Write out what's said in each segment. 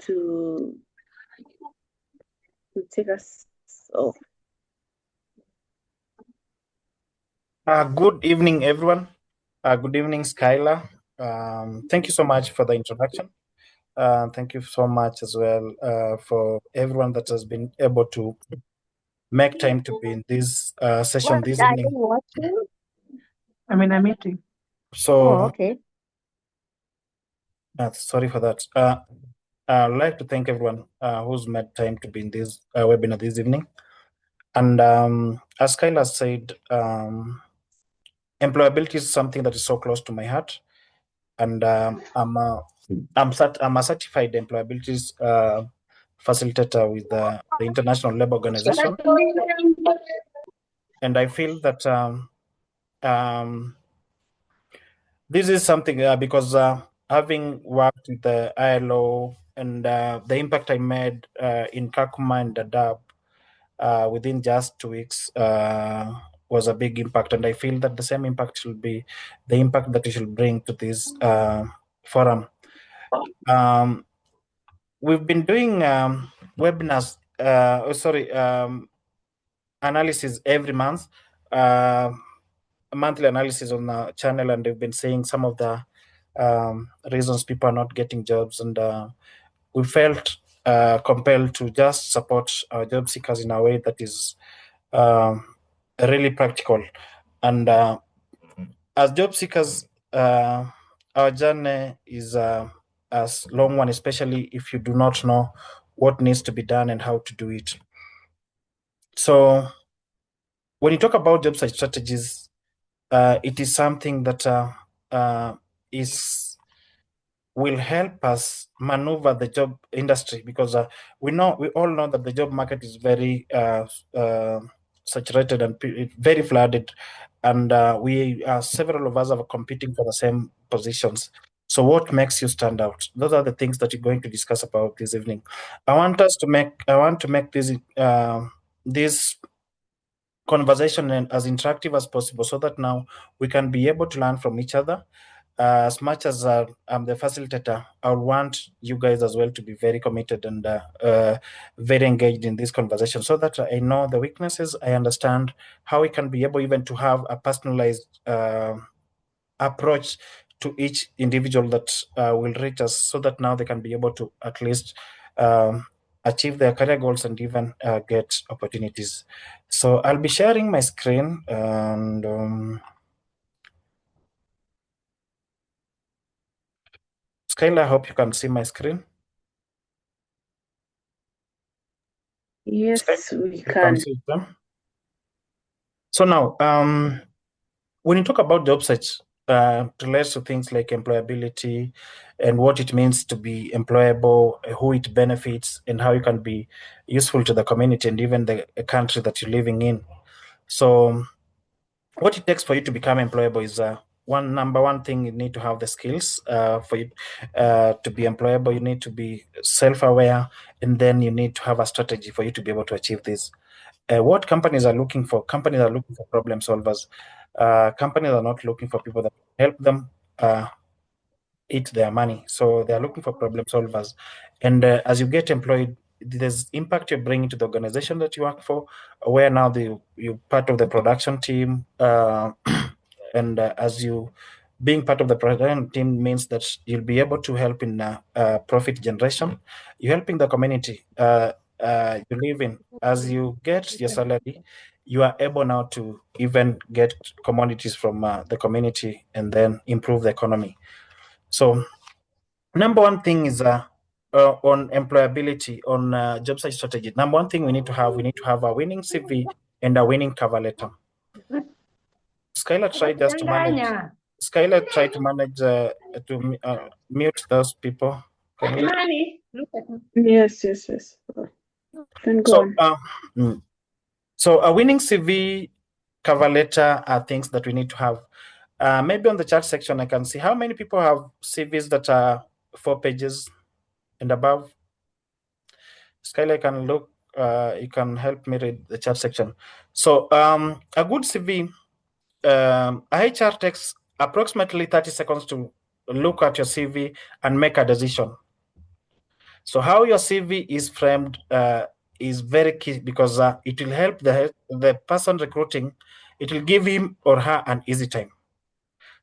to take us off. Good evening, everyone. Good evening, Skylar. Thank you so much for the introduction. Thank you so much as well for everyone that has been able to make time to be in this session this evening. I'm in a meeting. So, Okay. sorry for that. I'd like to thank everyone who's made time to be in this webinar this evening. And as Skylar said, employability is something that is so close to my heart. And I'm a certified employability facilitator with the International Labour Organization, and I feel that this is something because having worked with the ILO and the impact I made in Kakuma and Dadaab within just 2 weeks was a big impact, and I feel that the same impact should be the impact that we should bring to this forum. We've been doing webinars, analysis every month, monthly analysis on the channel, and we've been seeing some of the reasons people are not getting jobs, and we felt compelled to just support our job seekers in a way that is really practical. And as job seekers, our journey is a long one, especially if you do not know what needs to be done and how to do it. So when you talk about job search strategies, it is something that will help us maneuver the job industry, because we all know that the job market is very saturated and very flooded, and several of us are competing for the same positions. So what makes you stand out? Those are the things that you're going to discuss about this evening. I want to make this conversation as interactive as possible, so that now we can be able to learn from each other. As much as I'm the facilitator, I want you guys as well to be very committed and very engaged in this conversation, so that I know the weaknesses, I understand how we can be able even to have a personalized approach to each individual that will reach us, so that now they can be able to at least achieve their career goals and even get opportunities. So I'll be sharing my screen, and Skylar, I hope you can see my screen. Yes, we can. See them. So now, when you talk about job search, relates to things like employability and what it means to be employable, who it benefits, and how you can be useful to the community and even the country that you're living in. So what it takes for you to become employable is number one thing, you need to have the skills for you to be employable. You need to be self-aware, and then you need to have a strategy for you to be able to achieve this. What companies are looking for? Companies are looking for problem solvers. Companies are not looking for people that help them eat their money. So they are looking for problem solvers. And as you get employed, there's impact you're bringing to the organization that you work for, where now you're part of the production team. And as you being part of the production team means that you'll be able to help in profit generation. You're helping the community you live in. As you get your salary, you are able now to even get commodities from the community and then improve the economy. So number one thing is on employability, on job search strategy. Number one thing we need to have a winning CV and a winning cover letter. Skylar tried just to manage. Skylar tried to manage to mute those people. Yes. Can go on. So a winning CV, cover letter are things that we need to have. Maybe on the chat section, I can see how many people have CVs that are 4 pages and above. Skylar can look, you can help me read the chat section. So a good CV, a HR takes approximately 30 seconds to look at your CV and make a decision. So how your CV is framed is very key, because it will help the person recruiting. It will give him or her an easy time.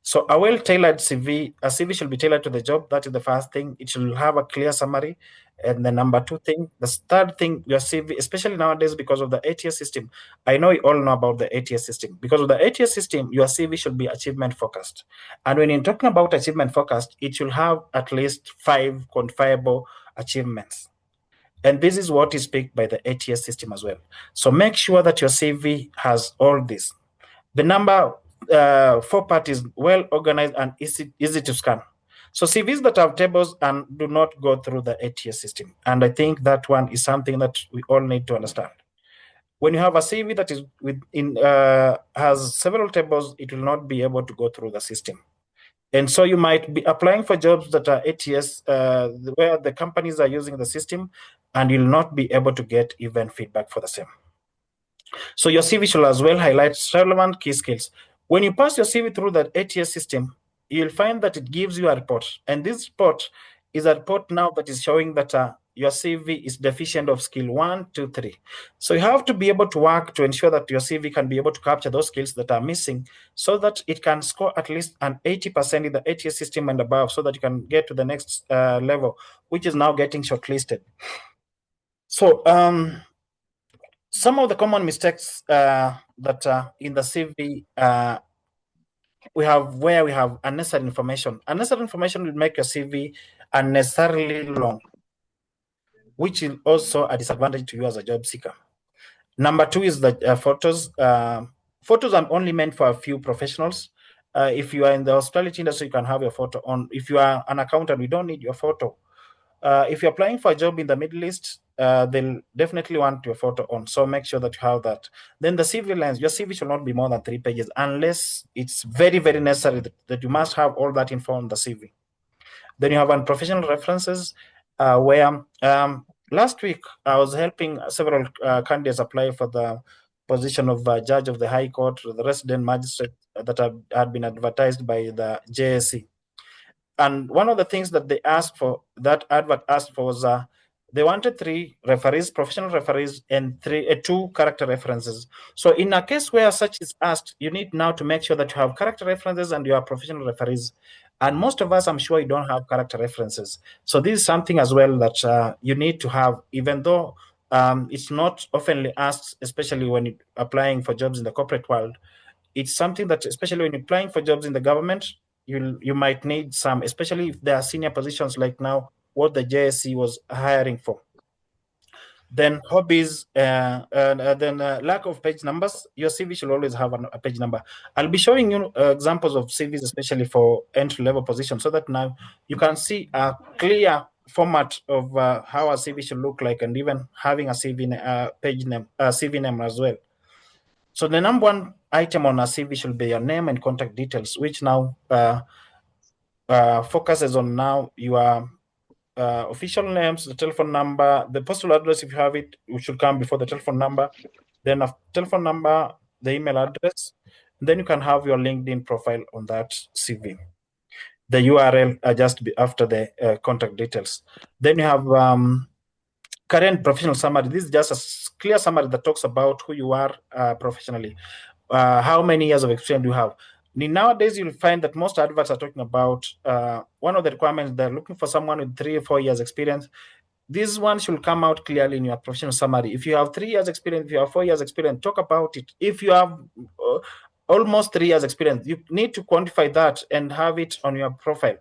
So a well-tailored CV, a CV should be tailored to the job. That is the first thing. It should have a clear summary. And the number two thing, the third thing, your CV, especially nowadays because of the ATS system. I know you all know about the ATS system. Because of the ATS system, your CV should be achievement focused. And when you're talking about achievement focused, it should have at least 5 quantifiable achievements. And this is what is picked by the ATS system as well. So make sure that your CV has all this. The number 4 part is well organized and easy to scan. So CVs that have tables and do not go through the ATS system. And I think that one is something that we all need to understand. When you have a CV that is has several tables, it will not be able to go through the system. And so you might be applying for jobs that are ATS, where the companies are using the system, and you'll not be able to get even feedback for the same. So your CV should as well highlight relevant key skills. When you pass your CV through the ATS system, you'll find that it gives you a report. And this report is a report now that is showing that your CV is deficient of skill 1, 2, 3. So you have to be able to work to ensure that your CV can be able to capture those skills that are missing, so that it can score at least an 80% in the ATS system and above, so that you can get to the next level, which is now getting shortlisted. So some of the common mistakes that in the CV, we have unnecessary information. Unnecessary information will make your CV unnecessarily long, which is also a disadvantage to you as a job seeker. Number 2 is the photos. Photos are only meant for a few professionals. If you are in the hospitality industry, you can have your photo on. If you are an accountant, we don't need your photo. If you're applying for a job in the Middle East, they'll definitely want your photo on. So make sure that you have that. Then the CV length, your CV should not be more than 3 pages, unless it's very, very necessary that you must have all that info on the CV. Then you have unprofessional references, where last week I was helping several candidates apply for the position of judge of the High Court, the resident magistrate that had been advertised by the JSC. And one of the things that they asked for, that advert asked for, was they wanted 3 referees, professional referees, and 2 character references. So in a case where such is asked, you need now to make sure that you have character references and you have professional referees. And most of us, I'm sure, you don't have character references. So this is something as well that you need to have, even though it's not oftenly asked, especially when you're applying for jobs in the corporate world. It's something that, especially when you're applying for jobs in the government, you might need some, especially if there are senior positions like now what the JSC was hiring for. Then hobbies, then lack of page numbers. Your CV should always have a page number. I'll be showing you examples of CVs, especially for entry-level positions, so that now you can see a clear format of how a CV should look like, and even having a CV page name, CV name as well. So the number 1 item on a CV should be your name and contact details, which now focuses on now your official names, the telephone number, the postal address, if you have it, which should come before the telephone number, then a telephone number, the email address, then you can have your LinkedIn profile on that CV. The URL just after the contact details. Then you have current professional summary. This is just a clear summary that talks about who you are professionally. How many years of experience do you have? Nowadays, you'll find that most adverts are talking about one of the requirements, they're looking for someone with 3 or 4 years experience. This one should come out clearly in your professional summary. If you have 3 years experience, if you have 4 years experience, talk about it. If you have almost 3 years experience, you need to quantify that and have it on your profile.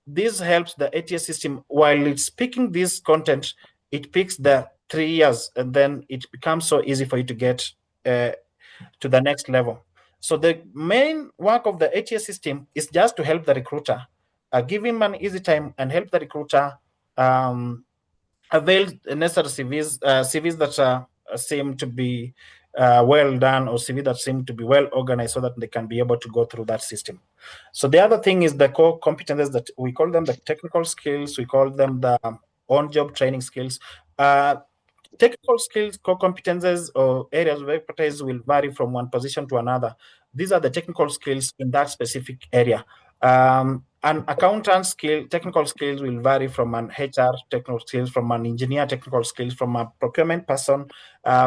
This helps the ATS system. While it's picking this content, it picks the 3 years, and then it becomes so easy for you to get to the next level. So the main work of the ATS system is just to help the recruiter, give him an easy time, and help the recruiter avail necessary CVs that seem to be well done, or CV that seem to be well organized, so that they can be able to go through that system. So the other thing is the core competencies, that we call them the technical skills, we call them the on-job training skills. Technical skills, core competences, or areas of expertise will vary from one position to another. These are the technical skills in that specific area. an accountant's technical skills will vary from an HR technical skills, from an engineer technical skills, from a procurement person,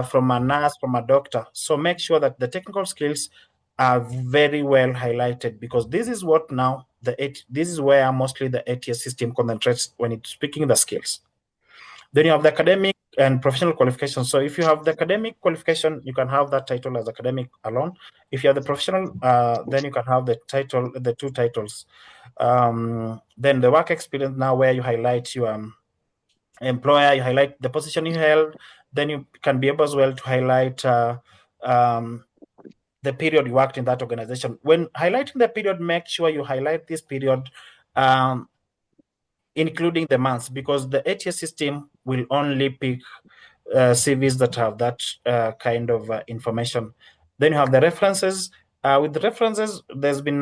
from a nurse, from a doctor. So make sure that the technical skills are very well highlighted, because this is what now this is where mostly the ATS system concentrates when it's speaking the skills. Then you have the academic and professional qualifications. So if you have the academic qualification, you can have that title as academic alone. If you have the professional, then you can have the title, the two titles. Then the work experience, now where you highlight your employer, you highlight the position you held, then you can be able as well to highlight the period you worked in that organization. When highlighting the period, make sure you highlight this period, including the months, because the ATS system will only pick CVs that have that kind of information. Then you have the references. With the references, there's been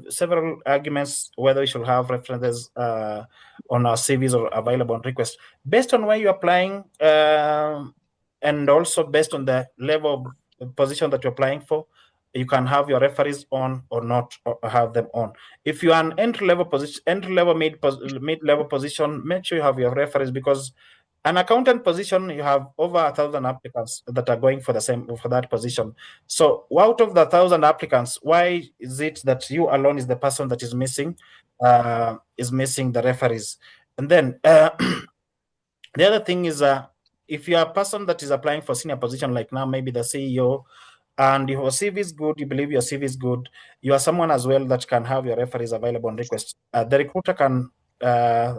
several arguments whether we should have references on our CVs or available on request. Based on where you're applying, and also based on the level of position that you're applying for, you can have your referees on or not, or have them on. If you are an entry-level position, mid-level position, make sure you have your referees, because an accountant position, you have over 1,000 applicants that are going for that position. So out of the 1,000 applicants, why is it that you alone is the person that is missing the referees? And then the other thing is, if you are a person that is applying for senior position, like now maybe the CEO, and your CV is good, you believe your CV is good, you are someone as well that can have your referees available on request. The recruiter can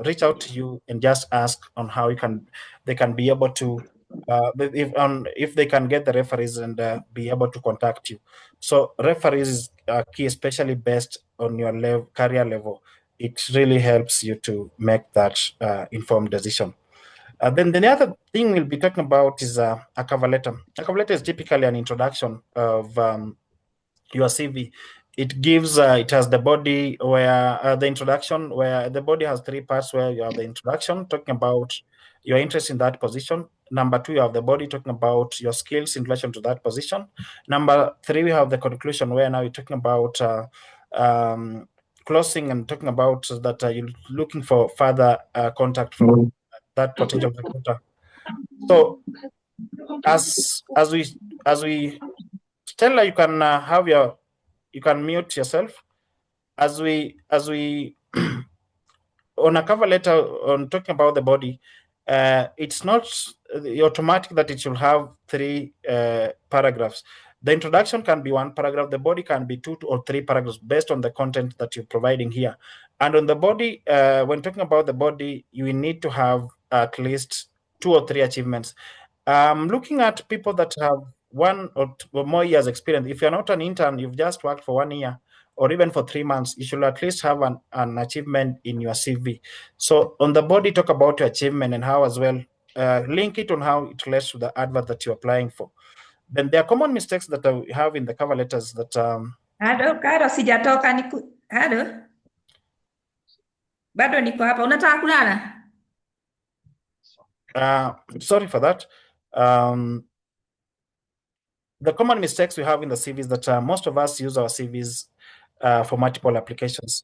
reach out to you and just ask on how they can be able to, if they can get the referees and be able to contact you. So referees is key, especially based on your career level. It really helps you to make that informed decision. Then the other thing we'll be talking about is a cover letter. A cover letter is typically an introduction of your CV. It gives, it has the body where the introduction, where the body has three parts, where you have the introduction talking about your interest in that position. Number two, you have the body talking about your skills in relation to that position. Number three, we have the conclusion, where now you're talking about closing and talking about that you're looking for further contact from that potential recruiter. So as we Stella, you can you can mute yourself as we on a cover letter on talking about the body. It's not automatic that it should have three paragraphs. The introduction can be one paragraph. The body can be 2 or 3 paragraphs based on the content that you're providing here. And on the body, when talking about the body, you need to have at least 2 or 3 achievements. Looking at people that have 1 or 2 or more years experience. If you're not an intern, you've just worked for 1 year or even for 3 months, you should at least have an achievement in your CV. So on the body, talk about your achievement and how as well, link it on how it relates to the advert that you're applying for. Then there are common mistakes that we have in the cover letters that Karo sijatoka hado bado niko hapa, unataka kulala? Sorry for that. The common mistakes we have in the CVs that most of us use our CVs for multiple applications.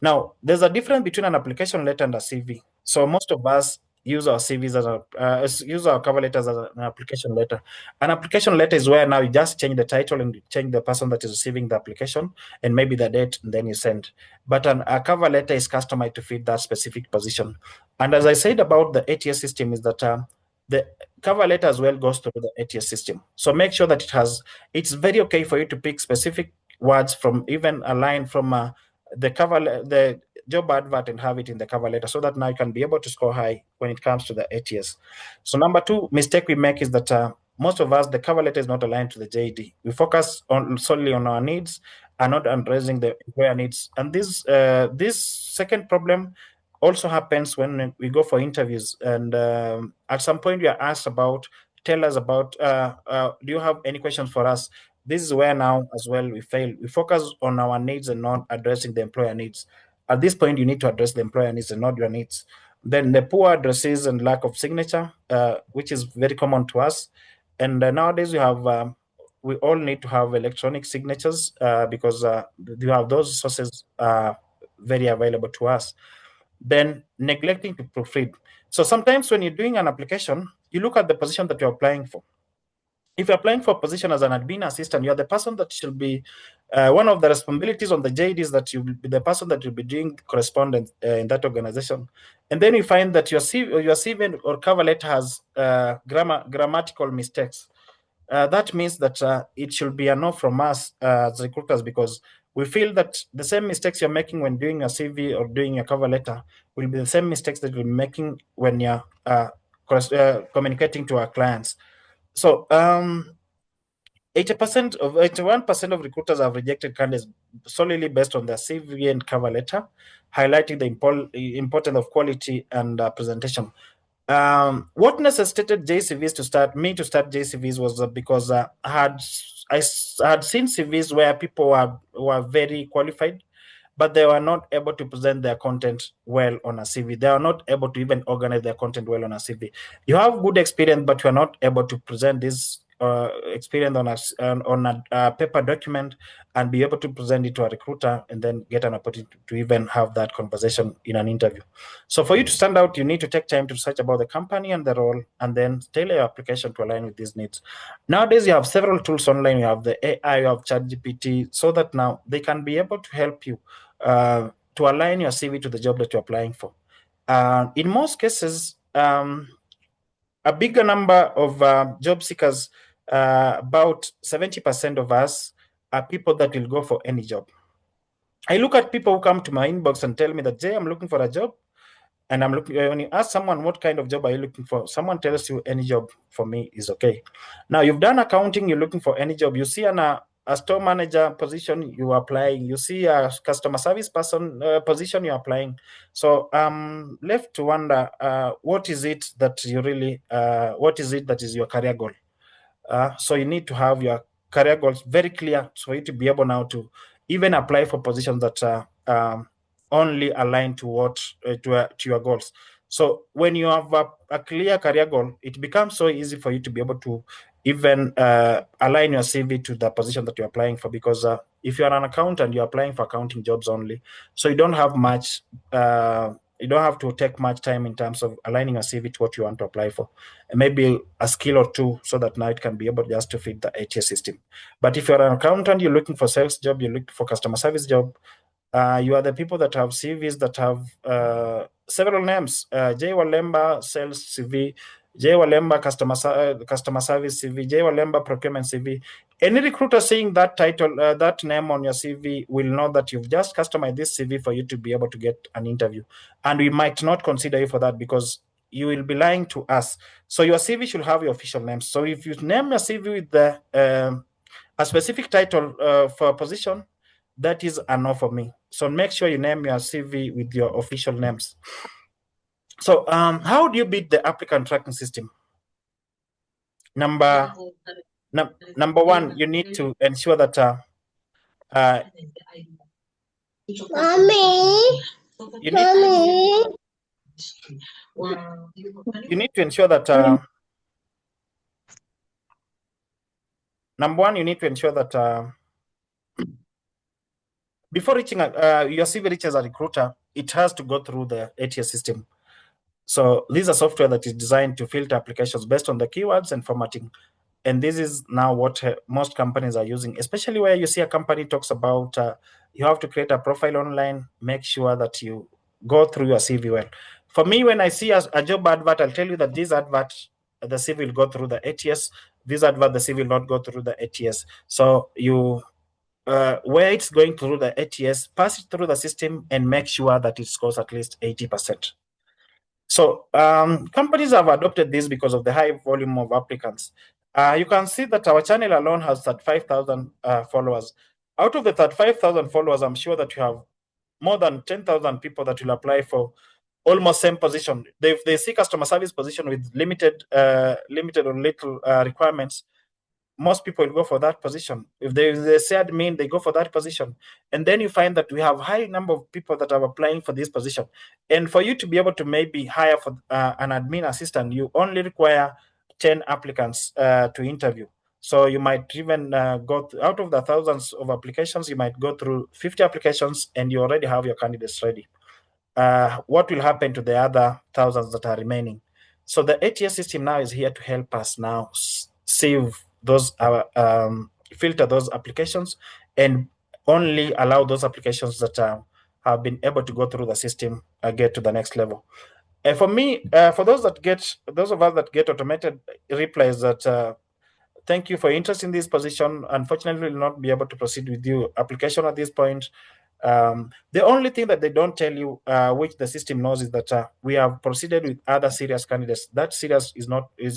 Now, there's a difference between an application letter and a CV. So most of us use our CVs as use our cover letters as an application letter. An application letter is where now you just change the title and change the person that is receiving the application and maybe the date, and then you send. But a cover letter is customized to fit that specific position. And as I said about the ATS system, is that the cover letter as well goes through the ATS system. So make sure that it's very okay for you to pick specific words from even a line from the job advert and have it in the cover letter, so that now you can be able to score high when it comes to the ATS. So number 2 mistake we make is that most of us, the cover letter is not aligned to the JD. We focus solely on our needs and not addressing the employer needs. And this second problem also happens when we go for interviews, and at some point we are asked about, tell us about, do you have any questions for us? This is where now as well we fail. We focus on our needs and not addressing the employer needs. At this point, you need to address the employer needs and not your needs. Then the poor addresses and lack of signature, which is very common to us. And nowadays we all need to have electronic signatures because you have those sources very available to us. Then neglecting to proofread. So sometimes when you're doing an application, you look at the position that you're applying for. If you're applying for a position as an admin assistant, you're the person that should be, one of the responsibilities on the JD is that you will be the person that will be doing correspondence in that organization. And then you find that your CV or cover letter has grammatical mistakes. That means that it should be a no from us as recruiters, because we feel that the same mistakes you're making when doing your CV or doing your cover letter will be the same mistakes that you're making when you're communicating to our clients. So 81% of recruiters have rejected candidates solely based on their CV and cover letter, highlighting the importance of quality and presentation. What necessitated JCVs to start JCVs was because I had seen CVs where people were very qualified, but they were not able to present their content well on a CV. They are not able to even organize their content well on a CV. You have good experience, but you are not able to present this experience on a paper document and be able to present it to a recruiter and then get an opportunity to even have that conversation in an interview. So for you to stand out, you need to take time to research about the company and the role, and then tailor your application to align with these needs. Nowadays, you have several tools online. You have the AI, you have ChatGPT, so that now they can be able to help you to align your CV to the job that you're applying for. In most cases, a bigger number of job seekers, about 70% of us, are people that will go for any job. I look at people who come to my inbox and tell me that, Jay, I'm looking for a job. And I'm looking, when you ask someone, what kind of job are you looking for? Someone tells you any job for me is okay. Now you've done accounting, you're looking for any job. You see a store manager position, you are applying. You see a customer service person position, you're applying. So left to wonder, what is it that you really, what is it that is your career goal? So you need to have your career goals very clear for you to be able now to even apply for positions that are only aligned to what to your goals. So when you have a clear career goal, it becomes so easy for you to be able to even align your CV to the position that you're applying for. Because if you're an accountant, you're applying for accounting jobs only, so you don't have much. You don't have to take much time in terms of aligning a CV to what you want to apply for. And maybe a skill or two, so that now it can be able just to fit the ATS system. But if you're an accountant, you're looking for sales job, you're looking for customer service job, you are the people that have CVs that have several names. J. Walemba sales CV, J. Walemba customer service CV, J. Walemba procurement CV. Any recruiter seeing that title, that name on your CV will know that you've just customized this CV for you to be able to get an interview. And we might not consider you for that because you will be lying to us. So your CV should have your official name. So if you name your CV with a specific title for a position, that is a no for me. So make sure you name your CV with your official names. So how do you beat the applicant tracking system? Number one, you need to ensure that you need to ensure that number one, you need to ensure that before reaching your CV reaches a recruiter, it has to go through the ATS system. So these are software that is designed to filter applications based on the keywords and formatting. And this is now what most companies are using, especially where you see a company talks about you have to create a profile online, make sure that you go through your CV well. For me, when I see a job advert, I'll tell you that this advert, the CV will go through the ATS. This advert, the CV will not go through the ATS. So you, where it's going through the ATS, pass it through the system and make sure that it scores at least 80%. So companies have adopted this because of the high volume of applicants. You can see that our channel alone has 35,000 followers. Out of the 35,000 followers, I'm sure that you have more than 10,000 people that will apply for almost same position. If they see customer service position with limited or little requirements, most people will go for that position. If they say admin, they go for that position. And then you find that we have a high number of people that are applying for this position. And for you to be able to maybe hire for an admin assistant, you only require 10 applicants to interview. So you might even go out of the thousands of applications, you might go through 50 applications and you already have your candidates ready. What will happen to the other thousands that are remaining? So the ATS system now is here to help us now save those, filter those applications and only allow those applications that have been able to go through the system get to the next level. And for me, for those of us that get automated replies that thank you for your interest in this position. Unfortunately, we will not be able to proceed with your application at this point. The only thing that they don't tell you, which the system knows, is that we have proceeded with other serious candidates. That serious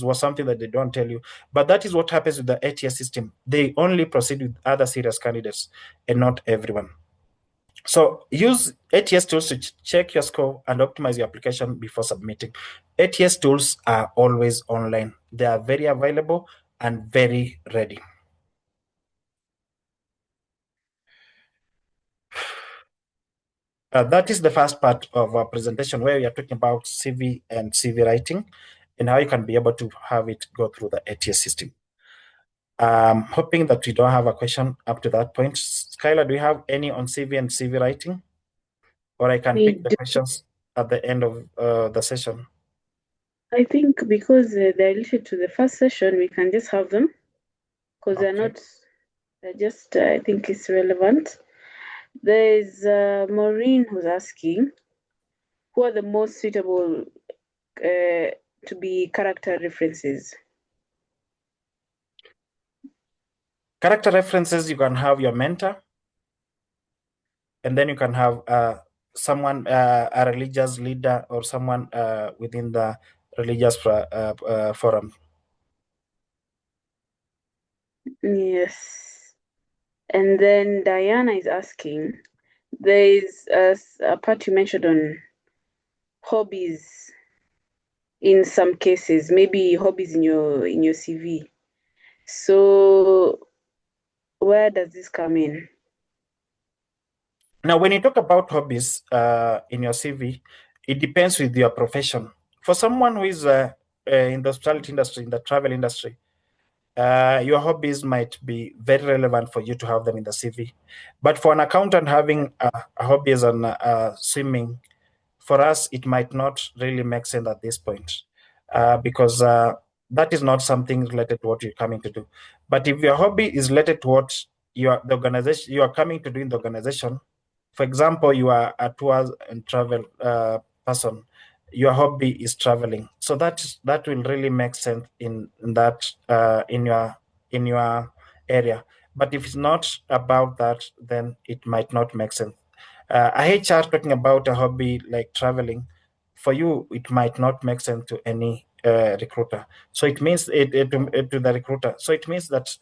was something that they don't tell you, but that is what happens with the ATS system. They only proceed with other serious candidates and not everyone. So use ATS tools to check your score and optimize your application before submitting. ATS tools are always online. They are very available and very ready. That is the first part of our presentation where we are talking about CV and CV writing and how you can be able to have it go through the ATS system. Hoping that we don't have a question up to that point. Skylar, do you have any on CV and CV writing? Or I can pick the questions at the end of the session. I think because they're related to the first session, we can just have them because they're just, I think it's relevant. There's Maureen who's asking, who are the most suitable to be character references? Character references, you can have your mentor, and then you can have someone, a religious leader or someone within the religious forum. Yes. And then Diana is asking, there is a part you mentioned on hobbies in some cases, maybe hobbies in your CV. So where does this come in? Now, when you talk about hobbies in your CV, it depends with your profession. For someone who is in the hospitality industry, in the travel industry, your hobbies might be very relevant for you to have them in the CV. But for an accountant, having hobbies on swimming, for us, it might not really make sense at this point because that is not something related to what you're coming to do. But if your hobby is related to what the organization you are coming to do in the organization, for example, you are a tours and travel person, your hobby is traveling, so that will really make sense in your area. But if it's not about that, then it might not make sense. A HR talking about a hobby like traveling, for you it might not make sense to any recruiter. So it means to the recruiter. So it means that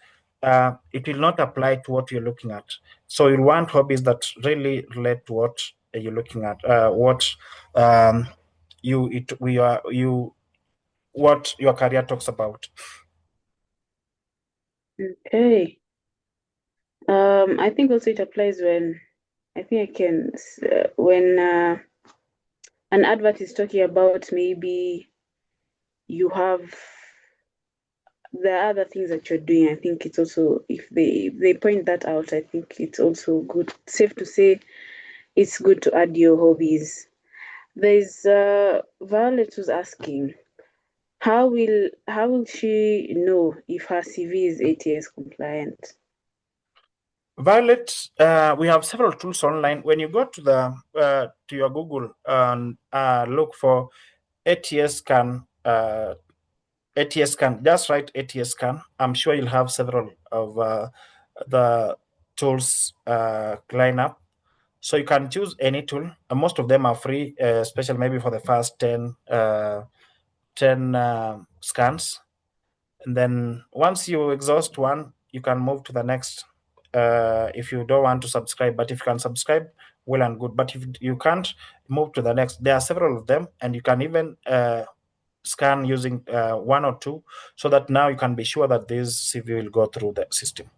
it will not apply to what you're looking at. So you want hobbies that really relate to what you're looking at, what what your career talks about. Okay. I think also it applies when when an advert is talking about maybe you have the other things that you're doing. I think it's also, if they point that out, I think it's also good. Safe to say, it's good to add your hobbies. There's Violet who's asking, how will she know if her CV is ATS compliant? Violet, we have several tools online. When you go to your Google and look for ATS scan, just write ATS scan. I'm sure you'll have several of the tools line up. So you can choose any tool. Most of them are free, especially maybe for the first 10 scans. And then once you exhaust one, you can move to the next if you don't want to subscribe. But if you can subscribe, well and good. But if you can't, move to the next. There are several of them, and you can even scan using one or two, so that now you can be sure that this CV will go through the system.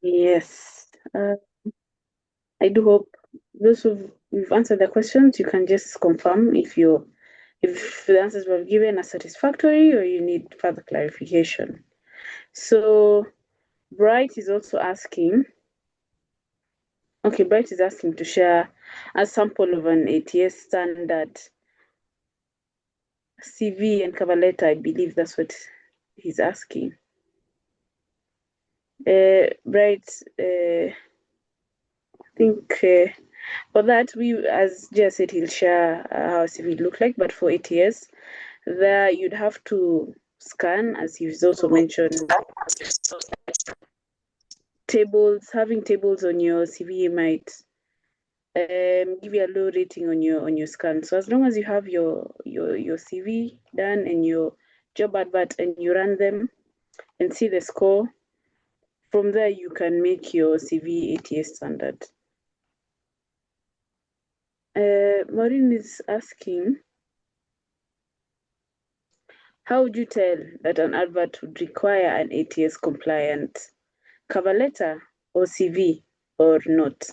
Yes. I do hope those who've answered the questions, you can just confirm if your if the answers were given are satisfactory or you need further clarification. So Bright is also asking, Bright is asking to share a sample of an ATS standard CV and cover letter. I believe that's what he's asking. Bright, I think for that, as Jia said, he'll share how a CV look like, but for ATS, there you'd have to scan, as he's also mentioned, having tables on your CV might give you a low rating on your scan. So as long as you have your CV done and your job advert and you run them and see the score, from there you can make your CV ATS standard. Maureen is asking, how would you tell that an advert would require an ATS compliant cover letter or CV or not?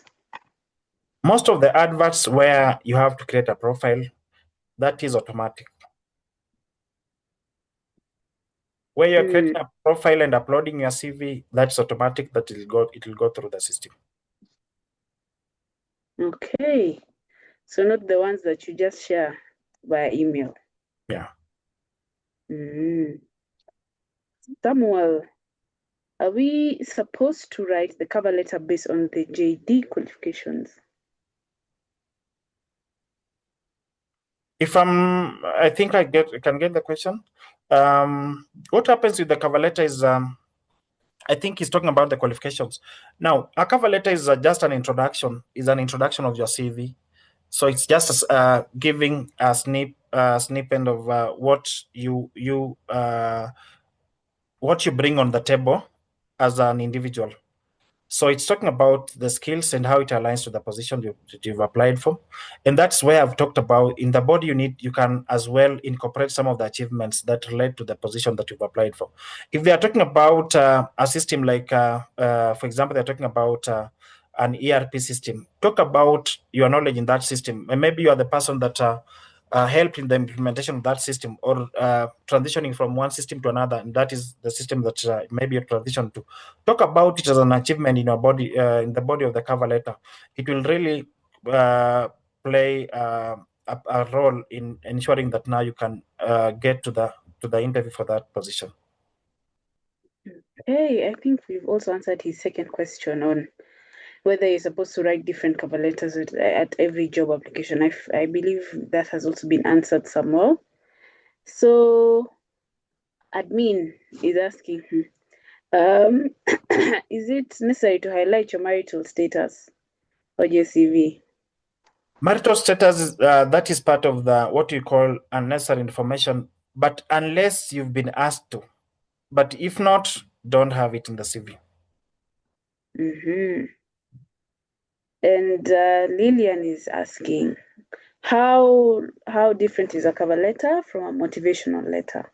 Most of the adverts where you have to create a profile, that is automatic. Where you're creating a profile and uploading your CV, that's automatic, that it will go through the system. Okay. So not the ones that you just share via email. Yeah. Samuel, are we supposed to write the cover letter based on the JD qualifications? I think I can get the question. What happens with the cover letter is, I think he's talking about the qualifications. Now, a cover letter is just an introduction of your CV. So it's just giving a snippet of what you bring on the table as an individual. So it's talking about the skills and how it aligns to the position you've applied for. And that's where I've talked about in the body you can as well incorporate some of the achievements that relate to the position that you've applied for. If they are talking about a system like, for example, they're talking about an ERP system, talk about your knowledge in that system. And maybe you are the person that helped in the implementation of that system or transitioning from one system to another. And that is the system that maybe you transition to. Talk about it as an achievement in your body, in the body of the cover letter. It will really play a role in ensuring that now you can get to the interview for that position. Hey, I think we've also answered his second question on whether you're supposed to write different cover letters at every job application. I believe that has also been answered somewhere. So, admin is asking, is it necessary to highlight your marital status on your CV? Marital status, that is part of what you call unnecessary information, but unless you've been asked to. But if not, don't have it in the CV. And Lillian is asking, how different is a cover letter from a motivational letter?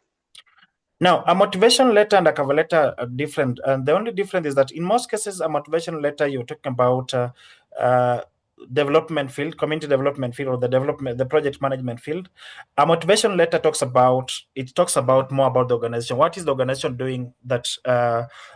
Now, a motivation letter and a cover letter are different. And the only difference is that in most cases, a motivation letter, you're talking about development field, community development field, or the project management field. A motivation letter talks about more about the organization. What is the organization doing? That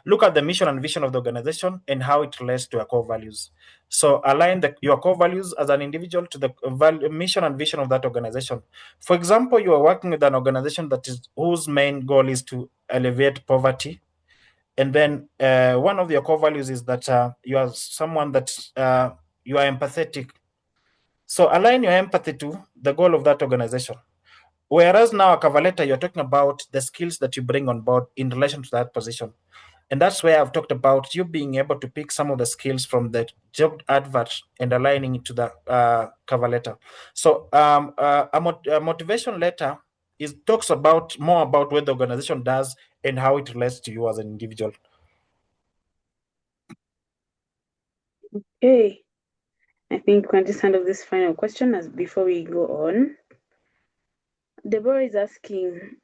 look at the mission and vision of the organization and how it relates to your core values. So align your core values as an individual to the mission and vision of that organization. For example, you are working with an organization whose main goal is to alleviate poverty. And then one of your core values is that you are someone that you are empathetic. So align your empathy to the goal of that organization. Whereas now a cover letter, you're talking about the skills that you bring on board in relation to that position. And that's where I've talked about you being able to pick some of the skills from the job advert and aligning it to the cover letter. So a motivation letter talks more about what the organization does and how it relates to you as an individual. Okay. I think we'll just handle this final question before we go on. Deborah is asking,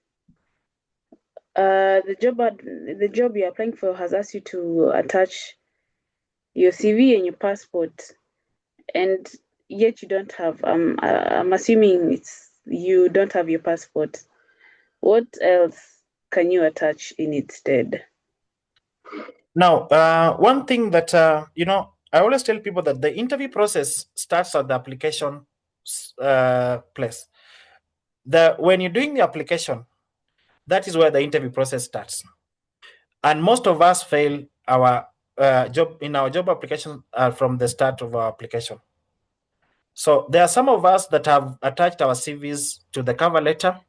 the job you're applying for has asked you to attach your CV and your passport, and yet you don't have. I'm assuming it's you don't have your passport, what else can you attach in its stead? Now, one thing that, I always tell people that the interview process starts at the application place. When you're doing the application, that is where the interview process starts. And most of us fail our job application from the start of our application. So there are some of us that have attached our CVs to the cover letter,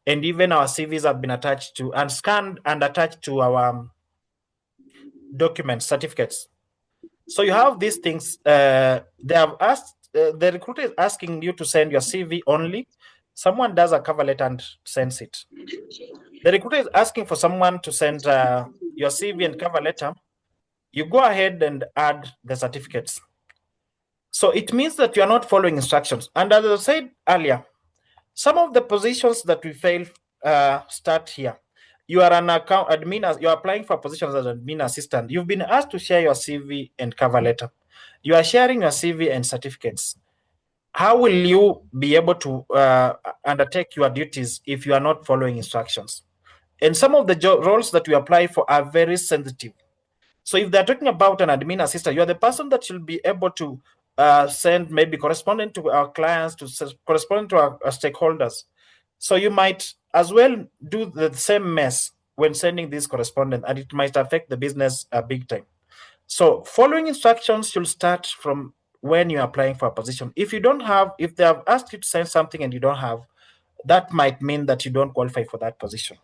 and even our CVs have been attached to and scanned and attached to our documents, certificates. So you have these things. They have asked, the recruiter is asking you to send your CV only. Someone does a cover letter and sends it. The recruiter is asking for someone to send your CV and cover letter. You go ahead and add the certificates. So it means that you are not following instructions. And as I said earlier, some of the positions that we fail start here. You are an account admin, you are applying for positions as admin assistant. You've been asked to share your CV and cover letter. You are sharing your CV and certificates. How will you be able to undertake your duties if you are not following instructions? And some of the roles that we apply for are very sensitive. So if they're talking about an admin assistant, you're the person that should be able to send maybe correspondent to our clients, to correspond to our stakeholders. So you might as well do the same mess when sending this correspondence, and it might affect the business big time. So following instructions should start from when you're applying for a position. If they have asked you to send something and you don't have, that might mean that you don't qualify for that position.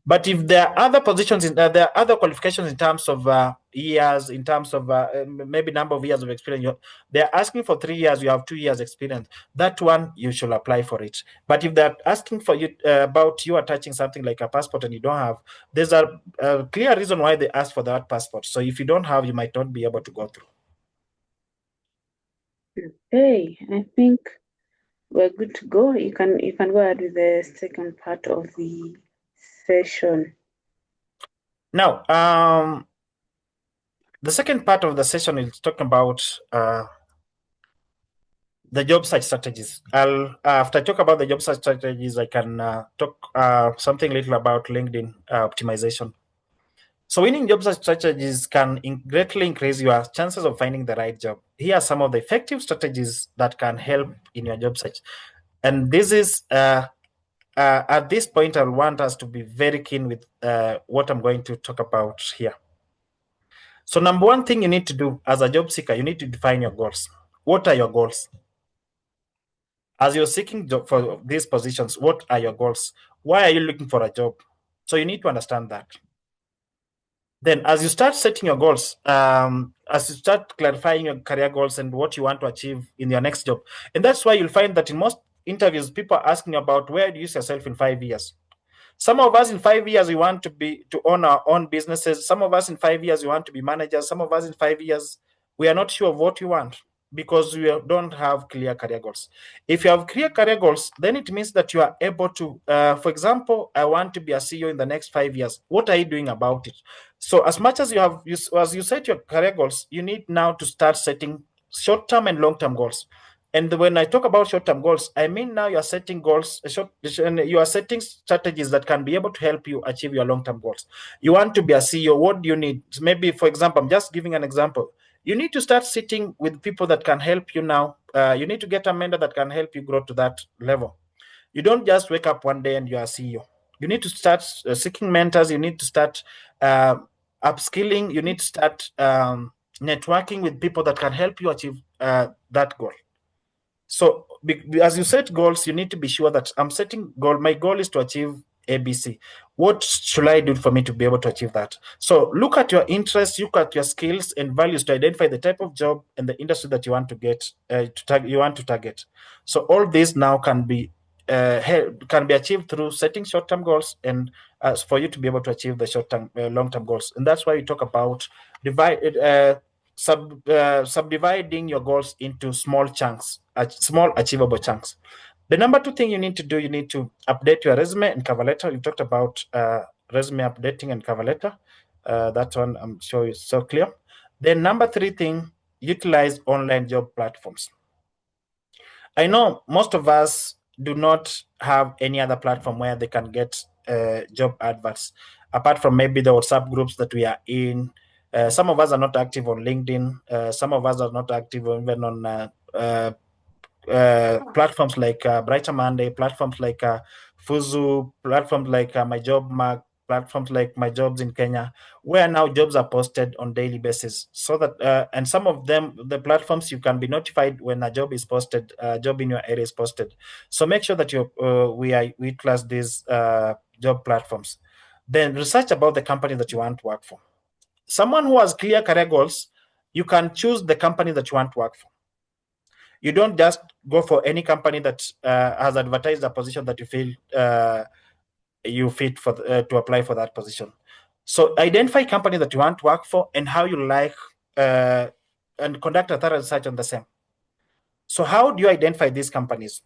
But if there are other positions, there are other qualifications in terms of years, in terms of maybe number of years of experience, they're asking for 3 years, you have 2 years experience. That one, you should apply for it. But if they're asking for you about you attaching something like a passport and you don't have, there's a clear reason why they ask for that passport. So if you don't have, you might not be able to go through. Okay, I think we're good to go. You can go ahead with the second part of the session. Now, the second part of the session is talking about the job search strategies. After I talk about the job search strategies, I can talk something little about LinkedIn optimization. So winning job search strategies can greatly increase your chances of finding the right job. Here are some of the effective strategies that can help in your job search. And this is, at this point, I want us to be very keen with what I'm going to talk about here. So number one thing you need to do as a job seeker, you need to define your goals. What are your goals? As you're seeking job for these positions, what are your goals? Why are you looking for a job? So you need to understand that. Then as you start setting your goals, as you start clarifying your career goals and what you want to achieve in your next job, and that's why you'll find that in most interviews, people are asking about where do you see yourself in 5 years? Some of us in 5 years, we want to own our own businesses. Some of us in 5 years, we want to be managers. Some of us in 5 years, we are not sure of what we want because we don't have clear career goals. If you have clear career goals, then it means that you are able to, for example, I want to be a CEO in the next 5 years. What are you doing about it? So as much as as you set your career goals, you need now to start setting short-term and long-term goals. And when I talk about short-term goals, I mean now you are setting goals, you are setting strategies that can be able to help you achieve your long-term goals. You want to be a CEO, what do you need? Maybe, for example, I'm just giving an example. You need to start sitting with people that can help you now. You need to get a mentor that can help you grow to that level. You don't just wake up one day and you're a CEO. You need to start seeking mentors. You need to start upskilling. You need to start networking with people that can help you achieve that goal. So as you set goals, you need to be sure that I'm setting goal. My goal is to achieve ABC. What should I do for me to be able to achieve that? So look at your interests, look at your skills and values to identify the type of job and the industry that you want to get you want to target. So all these now can be achieved through setting short-term goals and for you to be able to achieve the short-term, long-term goals. And that's why we talk about subdividing your goals into small chunks, small achievable chunks. The number two thing you need to do, you need to update your resume and cover letter. You talked about resume updating and cover letter. That one I'm sure is so clear. Then number three thing, utilize online job platforms. I know most of us do not have any other platform where they can get job adverts, apart from maybe the WhatsApp groups that we are in. Some of us are not active on LinkedIn. Some of us are not active even on platforms like Brighter Monday, platforms like Fuzu, platforms like My Job Mark, platforms like My Jobs in Kenya, where now jobs are posted on daily basis. So that and some of them, the platforms, you can be notified when a job is posted, a job in your area is posted. So make sure that we utilize these job platforms. Then research about the company that you want to work for. Someone who has clear career goals, you can choose the company that you want to work for. You don't just go for any company that has advertised a position that you feel you fit for to apply for that position. So identify company that you want to work for and how you like, and conduct a thorough research on the same. So how do you identify these companies?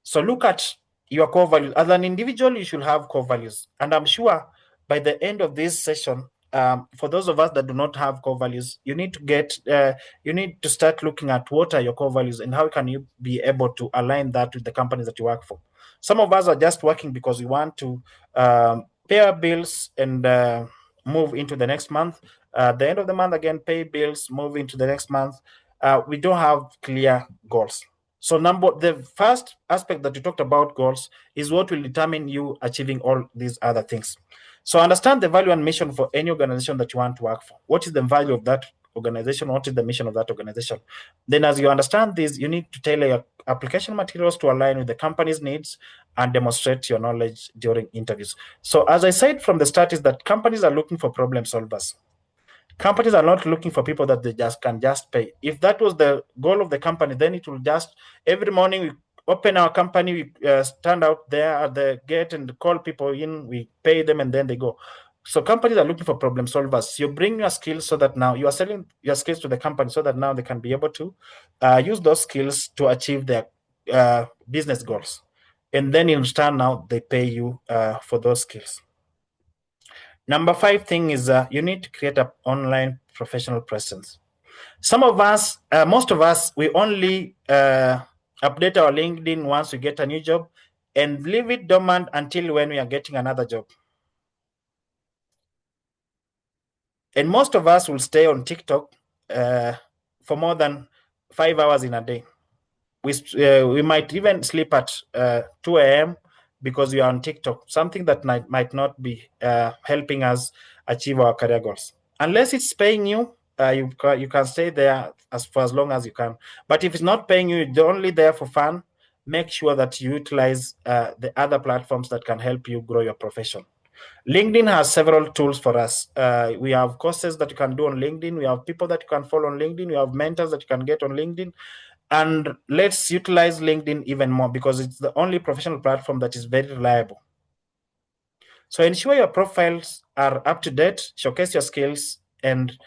So look at your core values. As an individual, you should have core values. And I'm sure by the end of this session, for those of us that do not have core values, you need to start looking at what are your core values and how can you be able to align that with the companies that you work for. Some of us are just working because we want to pay our bills and move into the next month. The end of the month, again, pay bills, move into the next month. We don't have clear goals. So the first aspect that you talked about, goals, is what will determine you achieving all these other things. So understand the value and mission for any organization that you want to work for. What is the value of that organization? What is the mission of that organization? Then as you understand this, you need to tailor your application materials to align with the company's needs and demonstrate your knowledge during interviews. So as I said from the start, is that companies are looking for problem solvers. Companies are not looking for people that they can just pay. If that was the goal of the company, then it will just, every morning we open our company, we stand out there at the gate and call people in, we pay them, and then they go. So companies are looking for problem solvers. You bring your skills so that now you are selling your skills to the company so that now they can be able to use those skills to achieve their business goals. And then in return, now they pay you for those skills. Number 5 thing is you need to create an online professional presence. Some of us, most of us, we only update our LinkedIn once we get a new job and leave it dormant until when we are getting another job. And most of us will stay on TikTok for more than 5 hours in a day. We might even sleep at 2 a.m. because we are on TikTok, something that might not be helping us achieve our career goals. Unless it's paying you, you can stay there for as long as you can. But if it's not paying you, you're only there for fun, make sure that you utilize the other platforms that can help you grow your profession. LinkedIn has several tools for us. We have courses that you can do on LinkedIn. We have people that you can follow on LinkedIn. We have mentors that you can get on LinkedIn. And let's utilize LinkedIn even more because it's the only professional platform that is very reliable. So ensure your profiles are up to date, showcase your skills and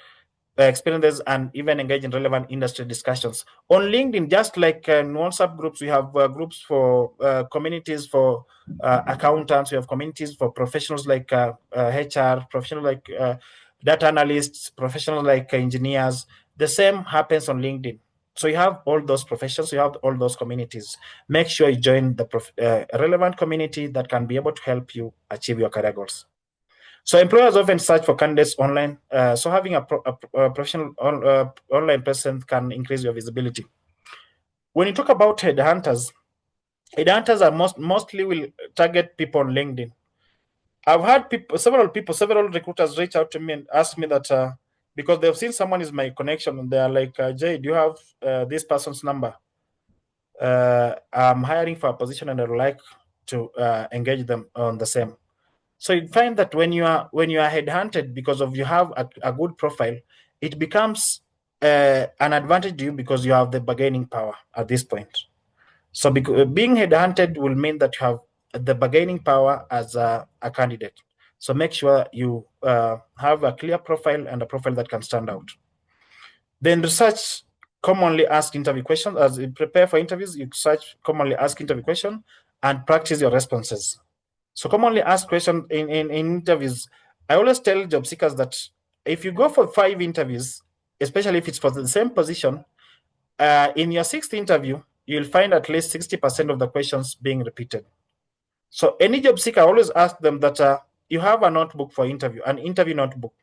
experiences, and even engage in relevant industry discussions. On LinkedIn, just like in WhatsApp groups, we have groups for communities for accountants, we have communities for professionals like HR, professionals like data analysts, professionals like engineers. The same happens on LinkedIn. So you have all those professions, you have all those communities. Make sure you join the relevant community that can be able to help you achieve your career goals. So employers often search for candidates online. So having a professional online presence can increase your visibility. When you talk about headhunters are mostly will target people on LinkedIn. I've had several recruiters reach out to me and ask me that because they've seen someone is my connection and they're like, Jay, do you have this person's number? I'm hiring for a position and I'd like to engage them on the same. So you find that when you are headhunted because of you have a good profile, it becomes an advantage to you because you have the bargaining power at this point. So being headhunted will mean that you have the bargaining power as a candidate. So make sure you have a clear profile and a profile that can stand out. Then research commonly asked interview questions. As you prepare for interviews, you search commonly asked interview questions and practice your responses. So commonly asked questions in interviews, I always tell job seekers that if you go for 5 interviews, especially if it's for the same position, in your 6th interview, you'll find at least 60% of the questions being repeated. So any job seeker, always ask them that you have a notebook for interview, an interview notebook,